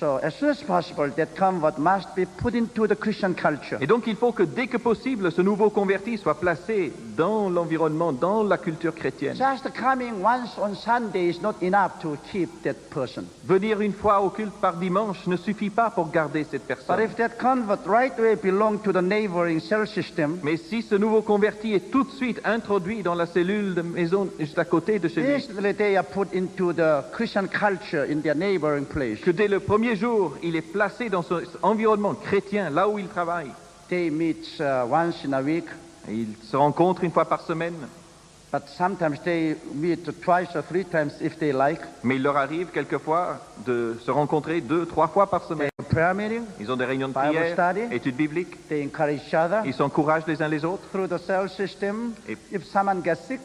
So as soon as possible, that convert must be put into the Christian culture. Et donc il faut que dès que possible, ce nouveau converti soit placé dans l'environnement, dans la culture chrétienne. Just coming once on Sunday is not enough to keep that person. Venir une fois au culte par dimanche ne suffit pas pour garder cette But personne. if that convert right away belong to the neighboring cell system, Mais si ce nouveau converti est tout de suite introduit dans la cellule de maison juste à côté de chez lui, instantly they are put into the Christian culture in their neighboring place. que dès le premier jour, il est placé dans son environnement chrétien, là où il travaille, They meet once in a week, et il se rencontre une fois par semaine, but sometimes they meet twice or three times if they like. mais il leur arrive quelquefois de se rencontrer 2, 3 fois par semaine. Prayer meeting, Ils ont des réunions de Bible prière, study. études bibliques, they encourage each other. ils s'encouragent les uns les autres. Through the cell system, Et- if someone gets sick,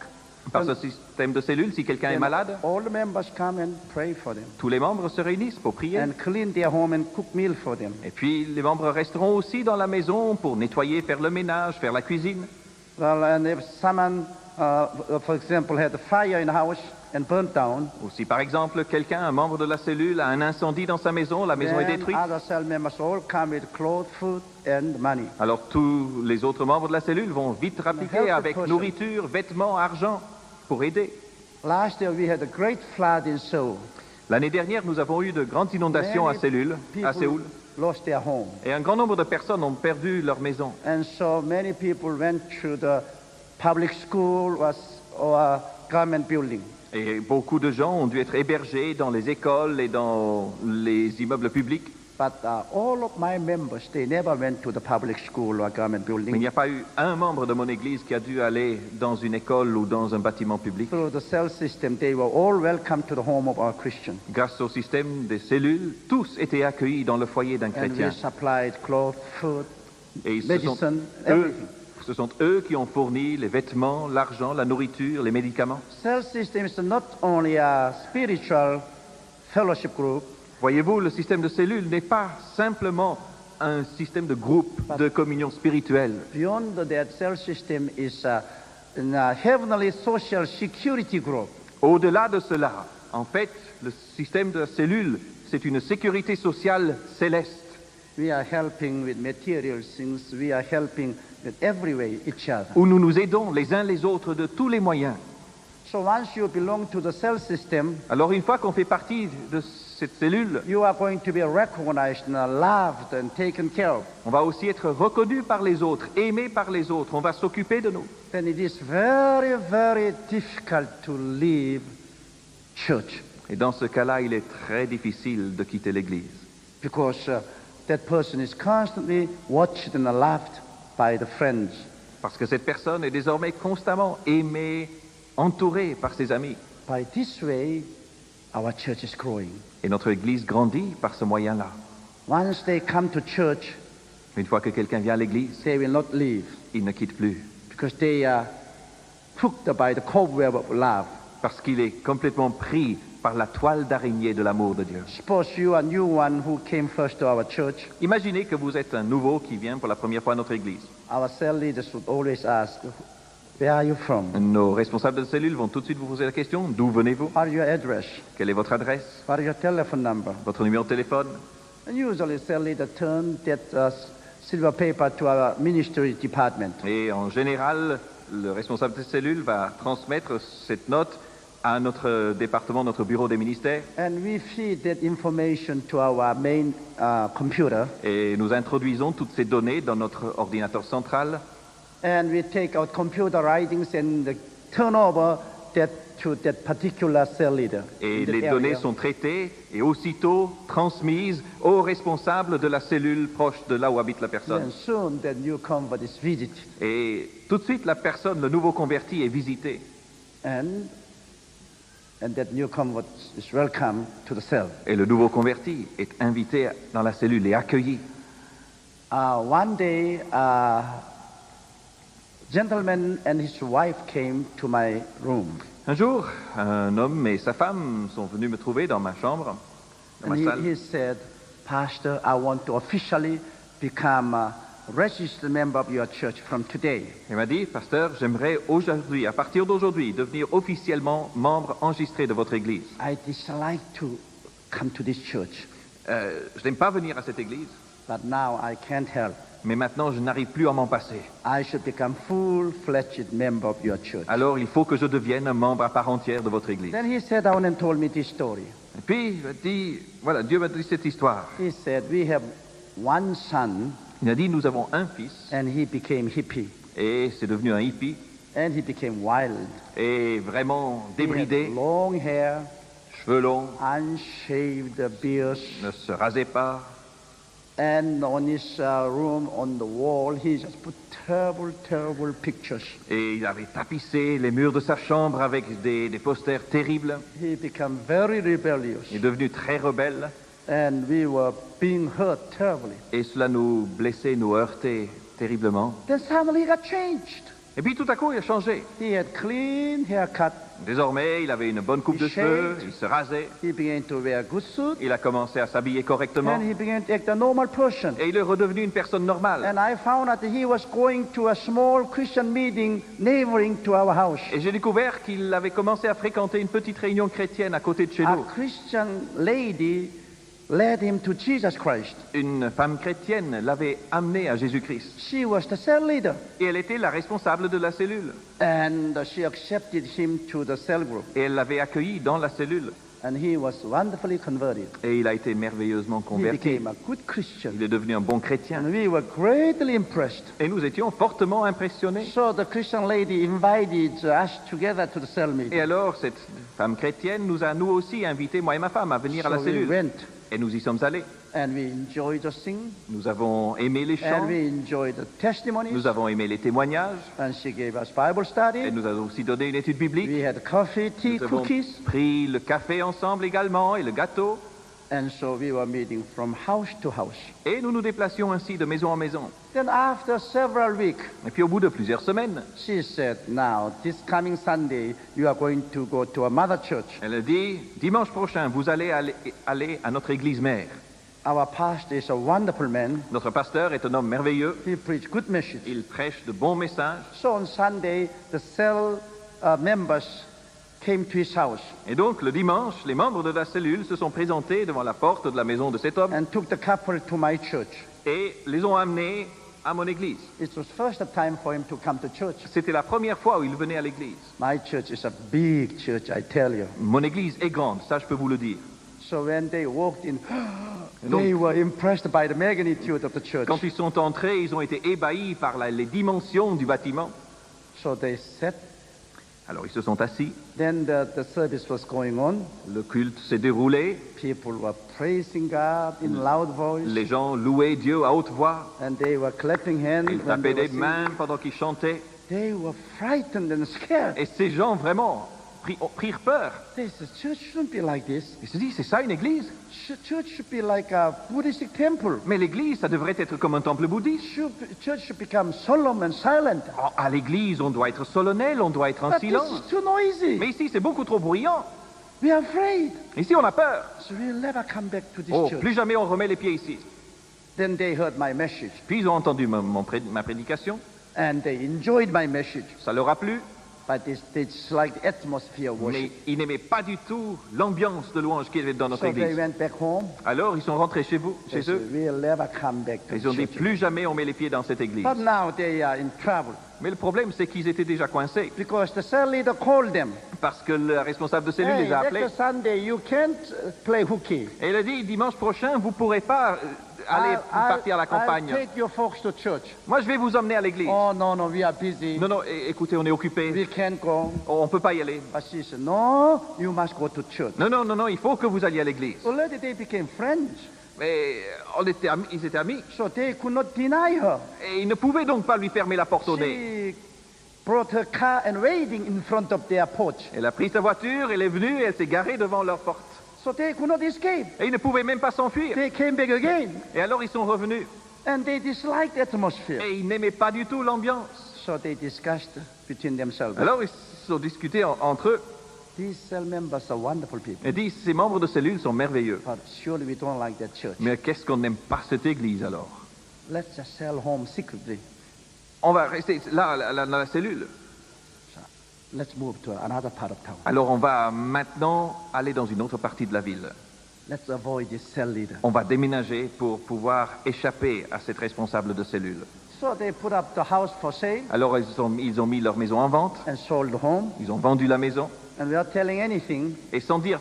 Par ce système de cellules, si quelqu'un est then malade, all the members come and pray for them tous les membres se réunissent pour prier. and clean their home and cook meal for them. Et puis les membres resteront aussi dans la maison pour nettoyer, faire le ménage, faire la cuisine. Well, and if someone, for example, had a fire in the house and burnt down, Ou si par exemple quelqu'un, un membre de la cellule, a un incendie dans sa maison, la maison est then détruite, other cell members all come with clothes, food, and money. alors tous les autres membres de la cellule vont vite rappliquer Help the avec person. nourriture, vêtements, argent pour aider. Last year we had a great flood in Seoul. L'année dernière, nous avons eu de grandes inondations à Many Séoul, people lost their home. et un grand nombre de personnes ont perdu leur maison. And so many people went to the public school or government building. Et beaucoup de gens ont dû être hébergés dans les écoles et dans les immeubles publics. But all of my members, they never went to the public school or government Mais il building. n'y a pas eu un membre de mon église qui a dû aller dans une école ou dans un bâtiment public. Through the cell system, they were all welcome to the home of our Christian. Grâce au système des cellules, tous étaient accueillis dans le foyer d'un And chrétien. we supplied clothes, food, Et medicine, everything. ce sont eux qui ont fourni les vêtements, l'argent, la nourriture, les médicaments. Cell system is not only a spiritual fellowship group, Voyez-vous, le système de cellules n'est pas simplement un système de groupe de communion spirituelle. beyond that cell system is a heavenly social security group. Au-delà de cela, en fait, le système de cellules, c'est une sécurité sociale céleste. We are helping with material things. We are helping with every way each other. Où nous nous aidons les uns les autres de tous les moyens. So once you belong to the cell system, Alors une fois qu'on fait partie de cette cellule, you are going to be recognized and loved and taken care of. on va aussi être reconnu par les autres, aimé par les autres, on va s'occuper de nous. Then it is very, very difficult to leave church Et dans ce cas-là, il est très difficile de quitter l'Église. because that person is constantly watched and loved by the friends. Parce que cette personne est désormais constamment aimée, entourée par ses amis. By this way, our church is growing. Et notre Église grandit par ce moyen-là. Once they come to church, Une fois que quelqu'un vient à l'Église, they will not leave il ne quitte plus. because they are hooked by the cobweb of love. Parce qu'il est complètement pris par la toile d'araignée de l'amour de Dieu. Suppose you are a new one who came first to our church. Imaginez que vous êtes un nouveau qui vient pour la première fois à notre Église. Our cell leaders would always ask, where are you from? Nos responsables de cellule vont tout de suite vous poser la question, d'où venez-vous? What is your address? Quelle est votre adresse? What is your telephone number? Votre numéro de téléphone? And usually cell leader turn that silver paper to our ministry department. Et en général, le responsable de cellule va transmettre cette note à notre département, notre bureau des ministères, and we feed that information to our main computer, et nous introduisons toutes ces données dans notre ordinateur central, and we take our computer writings and turn over that to that particular cell leader. et in that les area. données sont traitées et aussitôt transmises au responsable de la cellule proche de là où habite la personne. And soon the new convert is visited. Et tout de suite, la personne, le nouveau converti, est visité. And that new convert is welcome to the cell. Et le nouveau converti est invité dans la cellule et accueilli. One day, a gentleman and his wife came to my room. Un jour, un homme et sa femme sont venus me trouver dans ma chambre, dans ma And salle. he said, Pastor, I want to officially become a registered member of your church from today. Il m'a dit, pasteur, j'aimerais aujourd'hui, à partir d'aujourd'hui, devenir officiellement membre enregistré de votre église. I dislike to come to this church, Je n'aime pas venir à cette église, but now I can't help. mais maintenant je n'arrive plus à m'en passer. I should become full-fledged member of your church. Alors il faut que je devienne un membre à part entière de votre église. Then he sat down and told me this story. Et puis, il m'a dit, voilà, Dieu m'a dit cette histoire. He said, we have one son, Il a dit, nous avons un fils, and he became hippie, et c'est devenu un hippie, and he became wild. et vraiment He had débridé, long hair, cheveux longs, unshaved beard, ne se rasait pas, and on his room, on the wall, he just put terrible pictures. et il avait tapissé les murs de sa chambre avec des posters terribles. He became very rebellious, Il est devenu très rebelle, and we were being hurt terribly. et cela nous blessait, nous heurtait terriblement. Then suddenly he got changed. Et puis tout à coup, il a changé. He had clean haircut. Désormais, il avait une bonne coupe de cheveux, il se rasait, He began to wear a good suit, il a commencé à s'habiller correctement, and he began to act a normal person. et il est redevenu une personne normale. And I found out that he was going to a small Christian meeting neighboring to our house. Et j'ai découvert qu'il avait commencé à fréquenter une petite réunion chrétienne à côté de chez A nous. Christian lady led him to Jesus Christ. Une femme chrétienne l'avait amené à Jésus-Christ. She was the cell leader, Et elle était la responsable de la cellule. and she accepted him to the cell group. Et elle l'avait accueilli dans la cellule. And he was wonderfully converted. Et il a été merveilleusement He converti. became a good Christian. Il est devenu un bon chrétien. And we were greatly impressed. Et nous étions fortement impressionnés. So the Christian lady invited us together to the cell Et meeting. alors, cette femme chrétienne nous a nous aussi invités, moi et ma femme, à venir à la So we cellule. went, Et nous y sommes allés. and we enjoyed the singing, Nous avons aimé les chants, and we enjoyed the testimonies, nous avons aimé les témoignages, and she gave us Bible et study. nous avons aussi donné une étude biblique. We had coffee, tea, Nous avons cookies, pris le café ensemble également et le gâteau. and so we were meeting from house to house. Et nous nous déplacions ainsi de maison en maison. Then after several weeks, Et puis au bout de plusieurs semaines, she said, now, this coming Sunday, you are going to go to a mother church. elle a dit, dimanche prochain, vous allez aller à notre église mère. Our pastor is a wonderful man. Notre pasteur est un homme merveilleux. He preached good message. Il prêche de bons messages. So on Sunday, the cell members came to his house Et donc, le dimanche, les membres de la cellule se sont présentés devant la porte de la maison de cet homme and took the couple to my church. et les ont amenés à mon église. It was first time for him to come to church. C'était la première fois où il venait à l'église. My church is a big church, I tell you. Mon église est grande, ça je peux vous le dire. So when they walked in, Donc- they were impressed by the magnitude of the church. Quand ils sont entrés, ils ont été ébahis par les dimensions du bâtiment. So they sat. Alors ils se sont assis, Then the service was going on. le culte s'est déroulé, People were praising God in loud voice, les gens louaient Dieu à haute voix, and they were clapping hands. ils when they tapaient were des singing. mains pendant qu'ils chantaient. They were frightened and scared. Et ces gens vraiment prirent peur. They said, church shouldn't be like this. Ils se disent, c'est ça une église? Church should be like a Buddhist temple. Mais l'église, ça devrait être comme un temple bouddhiste. Church should become solemn and silent. Oh, à l'église, on doit être solennel, on doit être en But this silence. is too noisy. Mais ici, c'est beaucoup trop bruyant. We are afraid. Ici, on a peur. So we'll never come back to this Oh, church. plus jamais on remet les pieds ici. Then they heard my message, Puis ils ont entendu ma prédication. and they enjoyed my message. Ça leur a plu. but they disliked the atmosphere of Mais worship. ils n'aimaient pas du tout l'ambiance de louange qu'il y avait dans notre So they église. went back home. Alors, ils sont rentrés chez They eux. said, we'll never come back to Ils ont dit, church. plus jamais on met les pieds dans cette église. But now they are in trouble Mais le problème, c'est qu'ils étaient déjà coincés. because the cell leader called them. Parce que le responsable de cellule Hey, les a appelés. next Sunday you can't play hooky. Et il a dit, dimanche prochain, vous ne pourrez pas aller partir à la I'll campagne. take your folks to church. Moi, je vais vous emmener à l'église. Oh, no, we are busy. Non, écoutez, on est occupé. We can't go. On ne peut pas y aller. But she said, no, you must go to church. Non, il faut que vous alliez à l'église. Already they became friends. Mais ils étaient amis. So they could not deny her. Et ils ne pouvaient donc pas lui fermer la porte au nez. She brought her car and waiting in front of their porch. Elle a pris sa voiture, elle est venue et elle s'est garée devant leur porte. So they could not escape. Et ils ne pouvaient même pas s'enfuir. They came back again. Et alors ils sont revenus. And they disliked the atmosphere. Et ils n'aimaient pas du tout l'ambiance. So they discussed between themselves. Alors ils se sont discutés entre eux. These cell members are wonderful people. Et disent, ces membres de cellule sont merveilleux. But surely we don't like that church. Mais qu'est-ce qu'on n'aime pas cette église alors? Let's just sell home secretly. On va rester là, dans la cellule. Let's move to another part of town. Alors on va maintenant aller dans une autre partie de la ville. Let's avoid this cell leader. On va déménager pour pouvoir échapper à cette responsable de cellule. So they put up the house for sale Alors ils ont mis leur maison en vente, and sold the home. ils ont vendu la maison, And without telling anything, et sans dire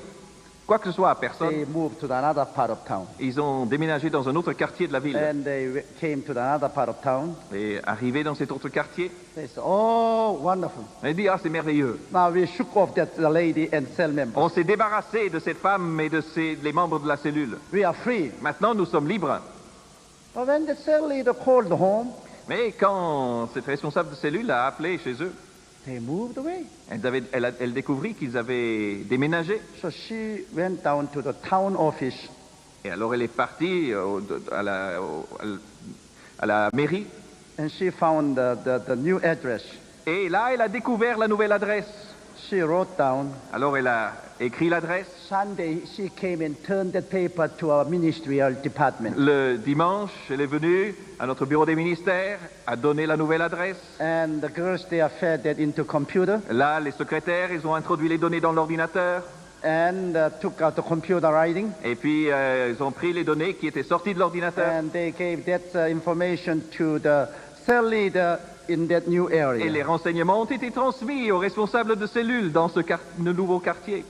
quoi que ce soit à personne, they moved to another part of town. ils ont déménagé dans un autre quartier de la ville. And they came to another part of town. Et arrivé dans cet autre quartier, They said, oh, wonderful. ils dit, ah c'est merveilleux. Now we shook off that lady and cell member. On s'est débarrassé de cette femme et de les membres de la cellule. We are free. Maintenant nous sommes libres. But when the cell leader called the home, Mais quand cette responsable de cellule a appelé chez eux, they moved away. elle découvrit qu'ils avaient déménagé. So she went down to the town office Et alors elle est partie à la mairie. and she found the new address. Et là, elle a découvert la nouvelle adresse. She wrote down. Alors elle a écrit l'adresse. Sunday, she came and turned that paper to our ministerial department. Le dimanche, elle est venue à notre bureau des ministères, a donné la nouvelle adresse. And the girls, they are fed that into computer Là, les secrétaires, ils ont introduit les données dans l'ordinateur. and took out the computer writing. Et puis, ils ont pris les données qui étaient sorties de l'ordinateur. And they gave that information to the cell leader in that new Et area. les renseignements ont été transmis aux responsables de cellules dans ce nouveau quartier.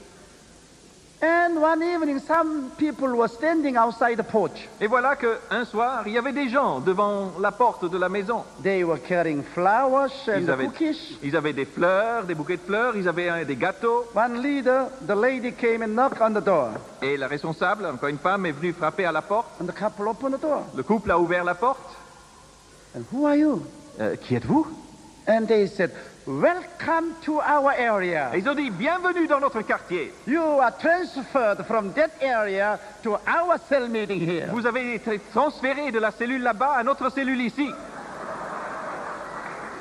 And one evening, some people were standing outside the porch. Et voilà qu'un soir, il y avait des gens devant la porte de la maison. They were carrying flowers and cookies. Ils avaient des fleurs, des bouquets de fleurs, ils avaient des gâteaux. One leader, the lady came and knocked on the door. Et la responsable, encore une femme, est venue frapper à la porte. And the couple opened the door. Le couple a ouvert la porte. And who are you? Qui êtes-vous? And they said, welcome to our area. Et ils ont dit, bienvenue dans notre quartier. You are transferred from that area to our cell meeting here. Vous avez été transféré de la cellule là-bas à notre cellule ici.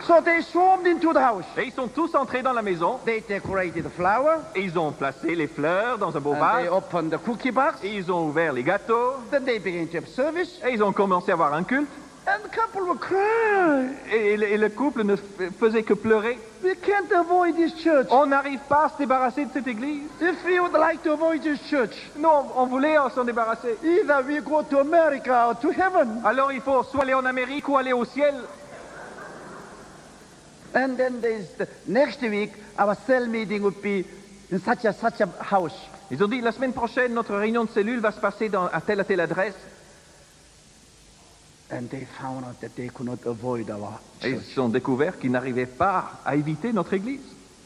So they swarmed into the house. Et ils sont tous entrés dans la maison. They decorated the flower. Et ils ont placé les fleurs dans un beau And vase. they opened the cookie box. Et ils ont ouvert les gâteaux. Then they began to have service. Et ils ont commencé à avoir un culte. And the couple were crying. Et le couple ne faisait que pleurer. We can't avoid this church. On n'arrive pas à se débarrasser de cette église. If we would like to avoid this church, Non, on voulait s'en débarrasser. either we go to America or to heaven. Alors il faut soit aller en Amérique ou aller au ciel. And then there's the next week, our cell meeting would be in such a house. Ils ont dit, la semaine prochaine, notre réunion de cellule va se passer à telle adresse. And they found out that they could not avoid our Et ils church. se sont découverts qu'ils n'arrivaient pas à éviter notre église.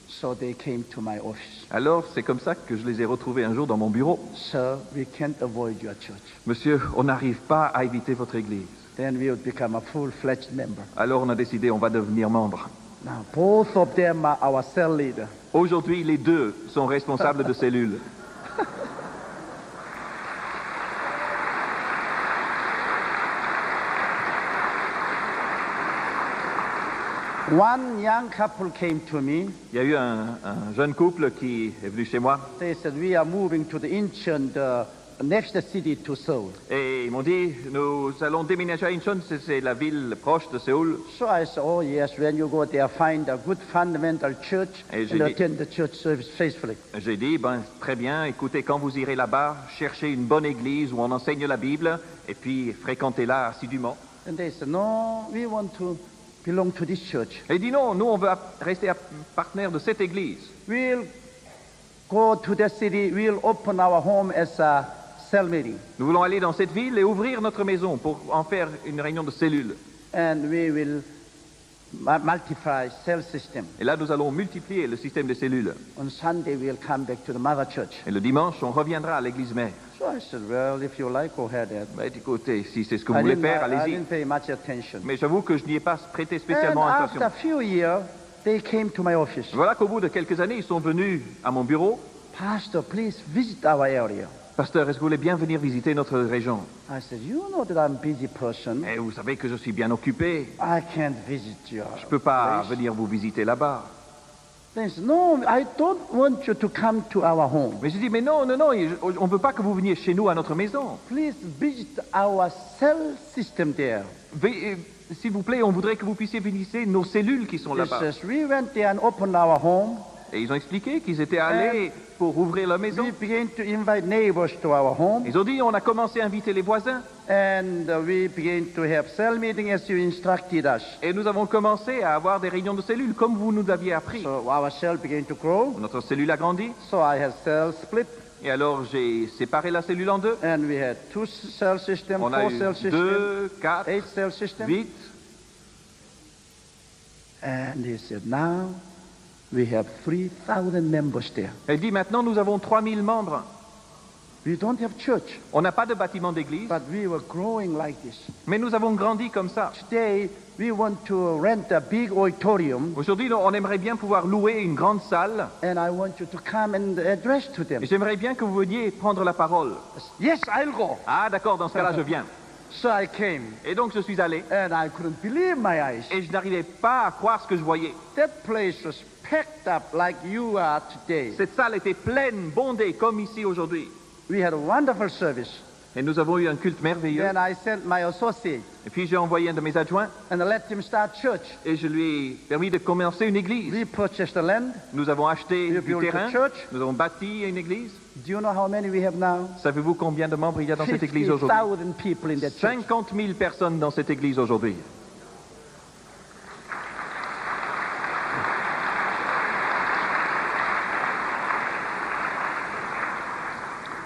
So they came to my office. Alors c'est comme ça que je les ai retrouvés un jour dans mon bureau. Sir, we can't avoid your church. Monsieur, on n'arrive pas à éviter votre église. Then we would become a full-fledged member. Alors on a décidé, on va devenir membre. Now, both of them are our cell leader. Aujourd'hui, les deux sont responsables de cellules. One young couple came to me. Il y a eu un jeune couple qui est venu chez moi. They said, we are moving to the Incheon next city to Seoul. Et ils m'ont dit, nous allons déménager à Incheon, c'est la ville proche de Séoul. So I said, oh yes, when you go there, find a good fundamental church Et and attend the church service faithfully. J'ai dit, très bien, écoutez, quand vous irez là-bas, cherchez une bonne église où on enseigne la Bible, et puis fréquentez-la assidûment. And they said, no, we want to belong to this church. Et il dit, non, nous, on veut rester partenaire de cette église. We'll go to the city, we'll open our home as a cell meeting. Nous voulons aller dans cette ville et ouvrir notre maison pour en faire une réunion de cellules. And we will multiply cell system. Et là, nous allons multiplier le système des cellules. On Sunday, we'll come back to the mother church. Et le dimanche, on reviendra à l'église mère. So I said, well, if you like, go ahead. Écoutez, si c'est ce que vous voulez faire, I allez-y. didn't pay much attention. Mais j'avoue que je n'y ai pas prêté And spécialement attention. after a few years, they came to my office. Voilà qu'au bout de quelques années, ils sont venus à mon bureau. Pastor, please visit our area. Pasteur, est-ce que vous voulez bien venir visiter notre région? I said, you know that I'm a busy person. Et vous savez que je suis bien occupé. I can't visit you. Je ne peux pas venir vous visiter là-bas. They said, no, I don't want you to come to our home. Mais je dis, mais non, non, non, on ne veut pas que vous veniez chez nous à notre maison. Please visit our cell system there. S'il vous plaît, on voudrait que vous puissiez visiter nos cellules qui sont He là-bas. says, we went there and opened our home. Et ils ont expliqué qu'ils étaient allés pour ouvrir leur maison. We began to invite neighbors to our home. Ils ont dit, on a commencé à inviter les voisins. And we began to have cell meeting as you instructed us. Et nous avons commencé à avoir des réunions de cellules, comme vous nous aviez appris. So our cell began to grow. Notre cellule a grandi. So I had cell split. Et alors, j'ai séparé la cellule en deux. And we had 2 cell systems, On a 4 eu cell systems, 2, 4, 8 cell systems. 8. And he said, now we have 3,000 members there. Elle dit, maintenant, nous avons 3000 membres. We don't have church, On n'a pas de bâtiment d'église, but we were growing like this. mais nous avons grandi comme ça. Today, we want to rent a big auditorium, Aujourd'hui, on aimerait bien pouvoir louer une grande salle. and I want you to come and address to them. Et j'aimerais bien que vous veniez prendre la parole. Yes, I'll go. Ah, d'accord, dans ce cas-là, je viens. So I came, Et donc, je suis allé. and I couldn't believe my eyes. Et je n'arrivais pas à croire ce que je voyais. That place was packed up like you are today. Cette salle était pleine, bondée, comme ici aujourd'hui. We had a wonderful service. Et nous avons eu un culte merveilleux. Then I sent my associate Et puis, j'ai envoyé un de mes adjoints and let him start church. et je lui ai permis de commencer une église. We purchased the land. Nous avons acheté We du built a terrain. church. Nous avons bâti une église. Do you know how many we have now? Savez-vous combien de membres il y a dans cette église aujourd'hui? 50,000 people in that church. 50 000 personnes dans cette église aujourd'hui.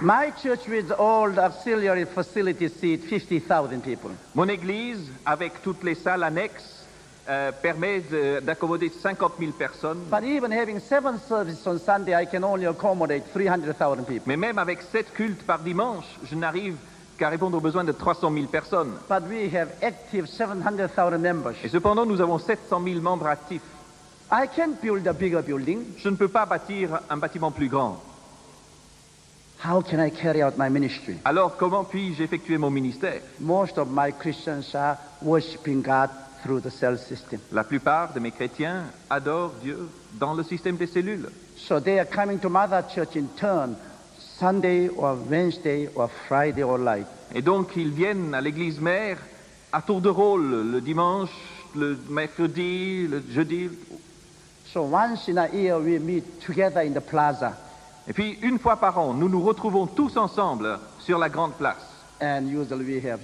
My church with all the auxiliary facilities seat 50,000 people. Mon église, avec toutes les salles annexes, permet d'accommoder 50 000 personnes. But even having 7 services on Sunday, I can only accommodate 300,000 people. Mais même avec 7 cultes par dimanche, je n'arrive qu'à répondre aux besoins de 300 000 personnes. But we have active 700,000 members. Et cependant, nous avons 700 000 membres actifs. I can't build a bigger building. Je ne peux pas bâtir un bâtiment plus grand. How can I carry out my ministry? Alors, comment puis-je effectuer mon ministère? Most of my Christians are worshiping God through the cell system. La plupart de mes chrétiens adorent Dieu dans le système des cellules. So they are coming to Mother Church in turn, Sunday or Wednesday or Friday or night. Et donc, ils viennent à l'église mère à tour de rôle, le dimanche, le mercredi, le jeudi. So once in a year we meet together in the plaza. Et puis, une fois par an, nous nous retrouvons tous ensemble sur la grande place. And usually we have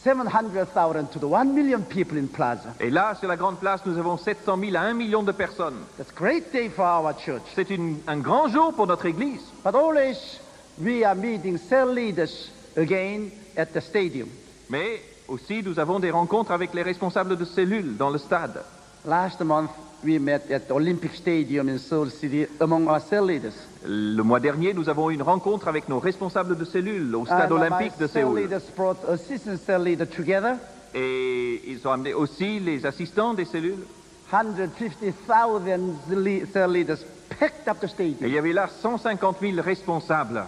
700,000 to the 1 million people in plaza. Et là, sur la grande place, nous avons 700 000 à 1 million de personnes. That's a great day for our church. C'est un grand jour pour notre église. But always we are meeting cell leaders again at the stadium. Mais aussi, nous avons des rencontres avec les responsables de cellules dans le stade. Last month we met at the Olympic Stadium in Seoul City among our cell leaders. Le mois dernier, nous avons eu une rencontre avec nos responsables de cellules au stade And olympique de my cell Séoul. leaders brought assistant cell leader together. Et ils ont amené aussi les assistants des cellules. 150,000 cell leaders packed up the Et stadium. il y avait là 150 000 responsables.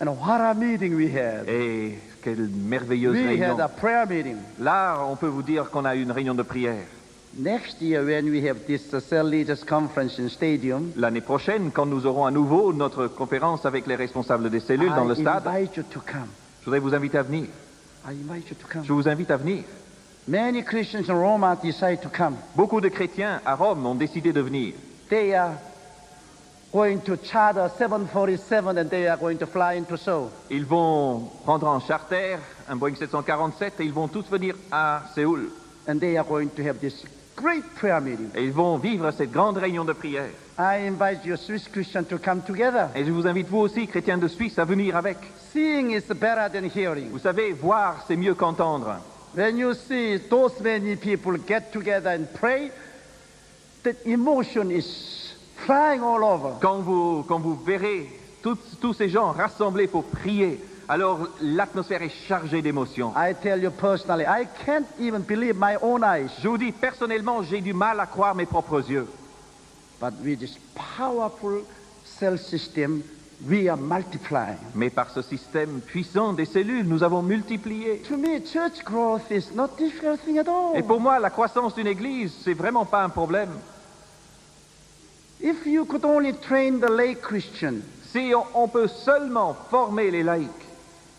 And what a meeting we had. Et quelle merveilleuse We réunion. had a prayer meeting. Là, on peut vous dire qu'on a eu une réunion de prière. Next year, when we have this cell leaders conference in stadium, L'année prochaine, quand nous aurons à nouveau notre conférence avec les responsables des cellules dans le I stade, invite you to come. je voudrais vous inviter à venir. I invite you to come. Je vous invite à venir. Many Christians in Roma decide to come. Beaucoup de chrétiens à Rome ont décidé de venir. They are going to charter 747 and they are going to fly into Seoul. Ils vont prendre en charter un Boeing 747 et ils vont tous venir à Séoul. And they are going to have this great prayer meeting. Et ils vont vivre cette grande réunion de prière. I invite you Swiss Christians to come together. Et je vous invite vous aussi, chrétiens de Suisse, à venir avec. Seeing is better than hearing. Vous savez, voir, c'est mieux qu'entendre. When you see those many people get together and pray, the emotion is flying all over. Quand vous verrez tous ces gens rassemblés pour prier, alors l'atmosphère est chargée d'émotions. I tell you personally, I can't even believe my own eyes. Je vous dis, personnellement, j'ai du mal à croire mes propres yeux. But with this powerful cell system, we are multiplying. Mais par ce système puissant des cellules, nous avons multiplié. To me, church growth is not difficult thing at all. Et pour moi, la croissance d'une église, c'est vraiment pas un problème. If you could only train the lay Christian, Si on peut seulement former les laïcs,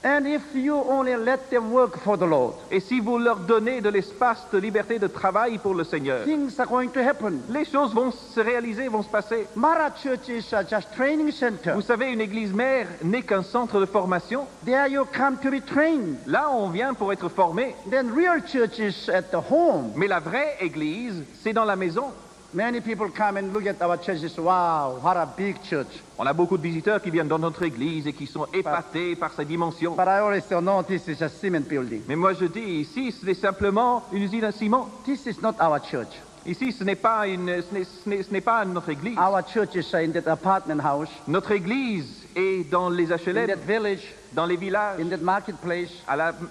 and if you only let them work for the Lord, et si vous leur donnez de l'espace de liberté de travail pour le Seigneur, things are going to happen. les choses vont se réaliser, vont se passer. Mara churches are just training center. Vous savez, une église mère n'est qu'un centre de formation. There you come to be trained. Là, on vient pour être formé. Then real church is at the home. Mais la vraie église, c'est dans la maison. Many people come and look at our church and say, wow, what a big church. On a beaucoup de visiteurs qui viennent dans notre église et qui sont épatés par sa dimension. But I always say, no, this is a cement building. Mais moi je dis, ici, c'est simplement une usine à ciment. This is not our church. Ici, ce n'est pas notre église. Our church is in that apartment house, Notre église est dans les in HLM, that village, dans les villages, in that marketplace,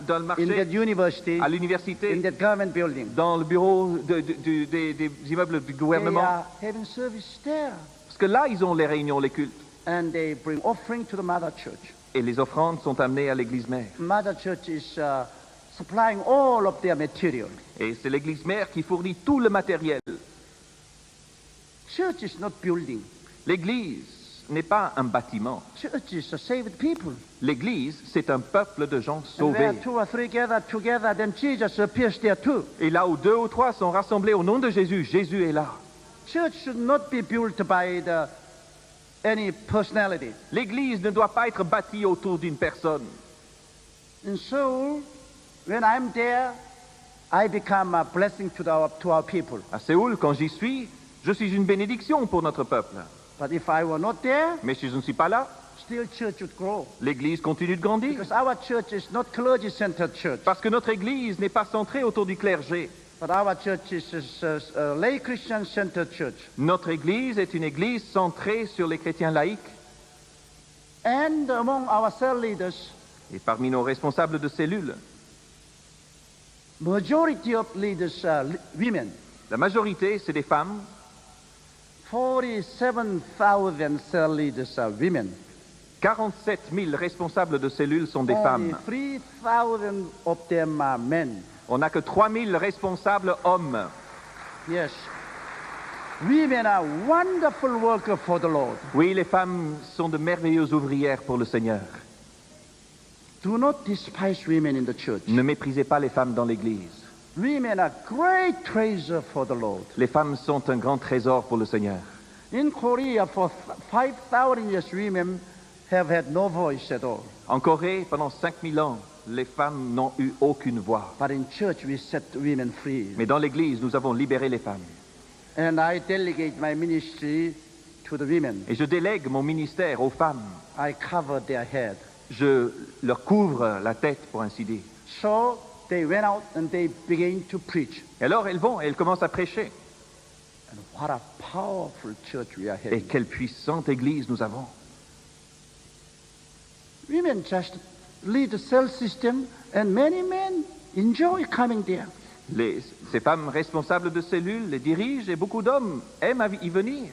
dans le in marché, that university, à in l'université, that government building. dans le bureau des immeubles du They gouvernement. are having service there. Parce que là, ils ont les réunions, les cultes. And they bring offering to the mother church. Et les offrandes sont amenées à l'église mère. Mother church is supplying all of their material. Et c'est l'église mère qui fournit tout le matériel. Church is not building. L'église n'est pas un bâtiment. Church is a saved people. L'église, c'est un peuple de gens And where sauvés. 2 or 3 gather together, then Jesus appears there too. Et là où 2 ou 3 sont rassemblés au nom de Jésus, Jésus est là. Church should not be built by any personality. L'église ne doit pas être bâtie autour d'une personne. In Seoul, when I'm there, I become a blessing to our people. À Séoul, quand j'y suis, je suis une bénédiction pour notre peuple. But if I were not there, Mais si je ne suis pas là, still church would grow. l'église continue de grandir. Because our church is not clergy-centered church. Parce que notre église n'est pas centrée autour du clergé. But our church is a lay Christian-centered church. Notre église est une église centrée sur les chrétiens laïcs. And among our cell leaders, Et parmi nos responsables de cellules, majority of leaders are women. la majorité, c'est des femmes. 47,000 cell leaders are women. 47 000 responsables de cellules sont des Only femmes. 3,000 of them are men. On n'a que 3 000 responsables hommes. Yes. Women are wonderful workers for the Lord. Oui, les femmes sont de merveilleuses ouvrières pour le Seigneur. Do not despise women in the church. Ne méprisez pas les femmes dans l'Église. Women are great treasure for the Lord. Les femmes sont un grand trésor pour le Seigneur. In Korea, for 5,000 years, women have had no voice at all. En Corée, pendant 5000 ans, les femmes n'ont eu aucune voix. But in church, we set women free. Mais dans l'Église, nous avons libéré les femmes. And I delegate my ministry to the women. Et je délègue mon ministère aux femmes. I cover their head. Je leur couvre la tête, pour ainsi dire. So they went out and they began to preach. Et alors, elles vont et elles commencent à prêcher. And what a powerful church we are Et having. quelle puissante Église nous avons. Women just lead the cell system, and many men enjoy coming there. Ces femmes responsables de cellules les dirigent et beaucoup d'hommes aiment y venir.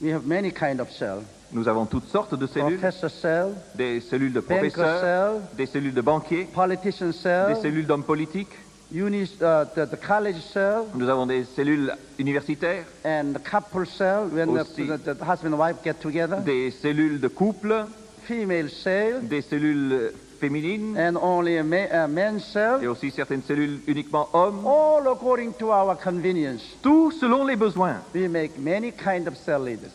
We have many kind of cell. Nous avons toutes sortes de cellules. Professor cell, Des cellules de banker professeurs, cell, des cellules de banquiers, politician des cell, cellules d'hommes politiques, the college cell Nous avons des cellules universitaires, and the couple cell when Aussi. the husband and wife get together, des cellules de couple, female cell, des cellules féminines and only a men's et cell, aussi certaines cellules uniquement hommes. all according to our convenience. Tout selon les besoins. We make many kind of cell leaders,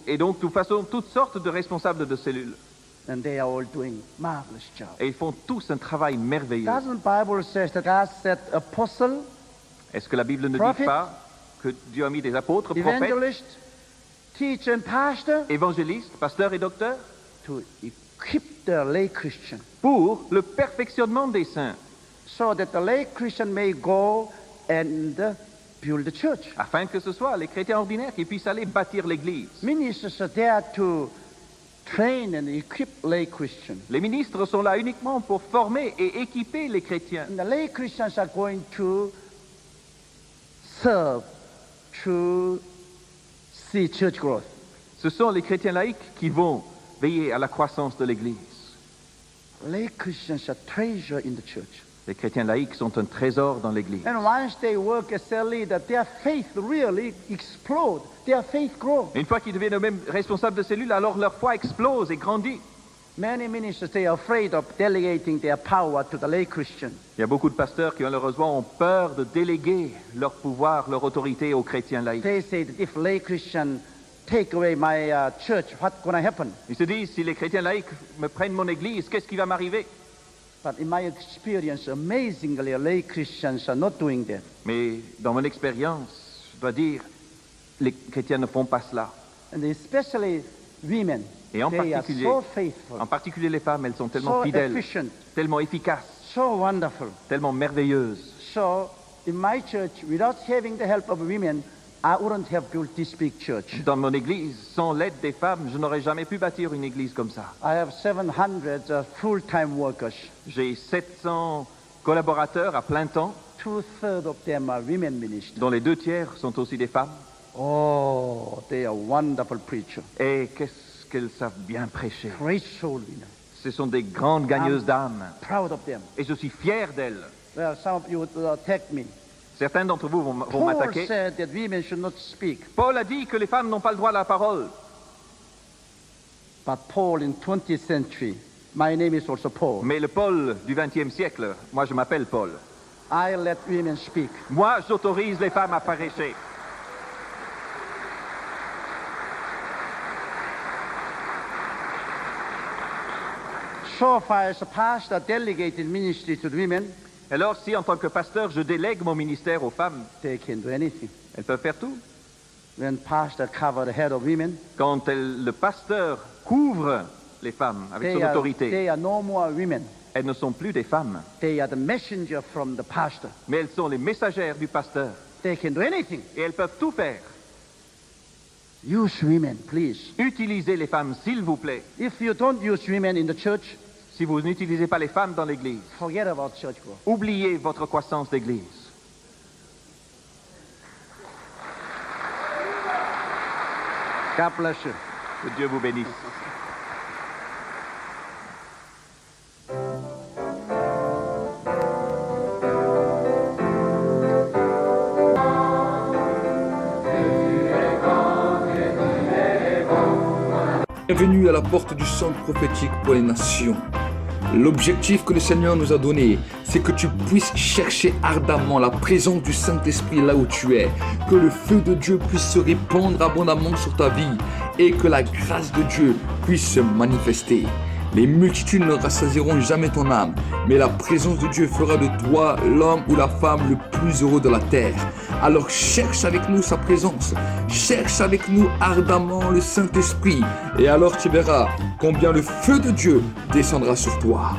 Et donc nous faisons toutes sortes de responsables de cellules. and they are all doing marvelous job. Et ils font tous un travail merveilleux. Doesn't Bible says that God set apostle, Est-ce que la Bible ne Prophet, dit pas que Dieu a mis des apôtres, prophètes, evangelist, teacher, and pastor évangélistes, pasteurs et docteurs to equip the lay Christian, pour le perfectionnement des saints, so that the lay Christian may go and build the church. afin que ce soit les chrétiens ordinaires qui puissent aller bâtir l'Église. Ministers are there to train and equip lay Christians. Les ministres sont là uniquement pour former et équiper les chrétiens. And the lay Christians are going to serve to see church growth. Ce sont les chrétiens laïcs qui vont veiller à la croissance de l'Église. Lay Christians are treasure in the church. Les chrétiens laïcs sont un trésor dans l'Église. And once they work as cell leader, their faith really explode. Their faith grows. Une fois qu'ils deviennent eux-mêmes responsables de cellules, alors leur foi explose et grandit. Many ministers, they are afraid of delegating their power to the lay Christian. Il y a beaucoup de pasteurs qui malheureusement ont peur de déléguer leur pouvoir, leur autorité aux chrétiens laïcs. They say that if lay Christian take away my church, what's going to happen? Ils se disent, si les chrétiens laïcs me prennent mon Église, qu'est-ce qui va m'arriver? But in my experience, amazingly, lay Christians are not doing that. Mais dans mon expérience, je dois dire, les chrétiens ne font pas cela. And especially women, Et en they are particulier, so faithful, en particulier les femmes, elles sont tellement so fidèles, efficient, tellement efficaces, so wonderful. tellement merveilleuses. So in my church, without having the help of women, I wouldn't have built this big church. Dans mon Église, sans l'aide des femmes, je n'aurais jamais pu bâtir une Église comme ça. I have 700 full-time workers. J'ai 700 collaborateurs à plein temps, 2/3 of them are women ministers. dont les 2 tiers sont aussi des femmes. Oh, they are wonderful preachers. Et qu'est-ce qu'elles savent bien prêcher. Great soul winners. Ce sont des grandes gagneuses d'âme. Proud of them. Et je suis fier d'elles. Well, some of you would attack me. Certains d'entre vous vont Paul m'attaquer. said that women should not speak. Paul a dit que les femmes n'ont pas le droit à la parole. But Paul in 20th century, my name is also Paul. Mais le Paul du XXe siècle, moi je m'appelle Paul. I let women speak. Moi j'autorise les femmes à prêcher. So far as a pastor delegated ministry to the women, Alors si en tant que pasteur je délègue mon ministère aux femmes, they can do anything. elles peuvent faire tout. When pastor cover the head of women, Quand le pasteur couvre les femmes avec son autorité, they are no more women. elles ne sont plus des femmes, They are the messenger from the pastor. mais elles sont les messagères du pasteur. They can do anything. Et elles peuvent tout faire. Use women, please. Utilisez les femmes, s'il vous plaît. If you don't use women in the church, Si vous n'utilisez pas les femmes dans l'Église, forget about church growth. oubliez votre croissance d'Église. God bless you. Que Dieu vous bénisse. Bienvenue à la porte du centre prophétique pour les nations. L'objectif que le Seigneur nous a donné, c'est que tu puisses chercher ardemment la présence du Saint-Esprit là où tu es, que le feu de Dieu puisse se répandre abondamment sur ta vie et que la grâce de Dieu puisse se manifester. Les multitudes ne rassasieront jamais ton âme, mais la présence de Dieu fera de toi l'homme ou la femme le plus heureux de la terre. Alors cherche avec nous sa présence, cherche avec nous ardemment le Saint-Esprit, et alors tu verras combien le feu de Dieu descendra sur toi.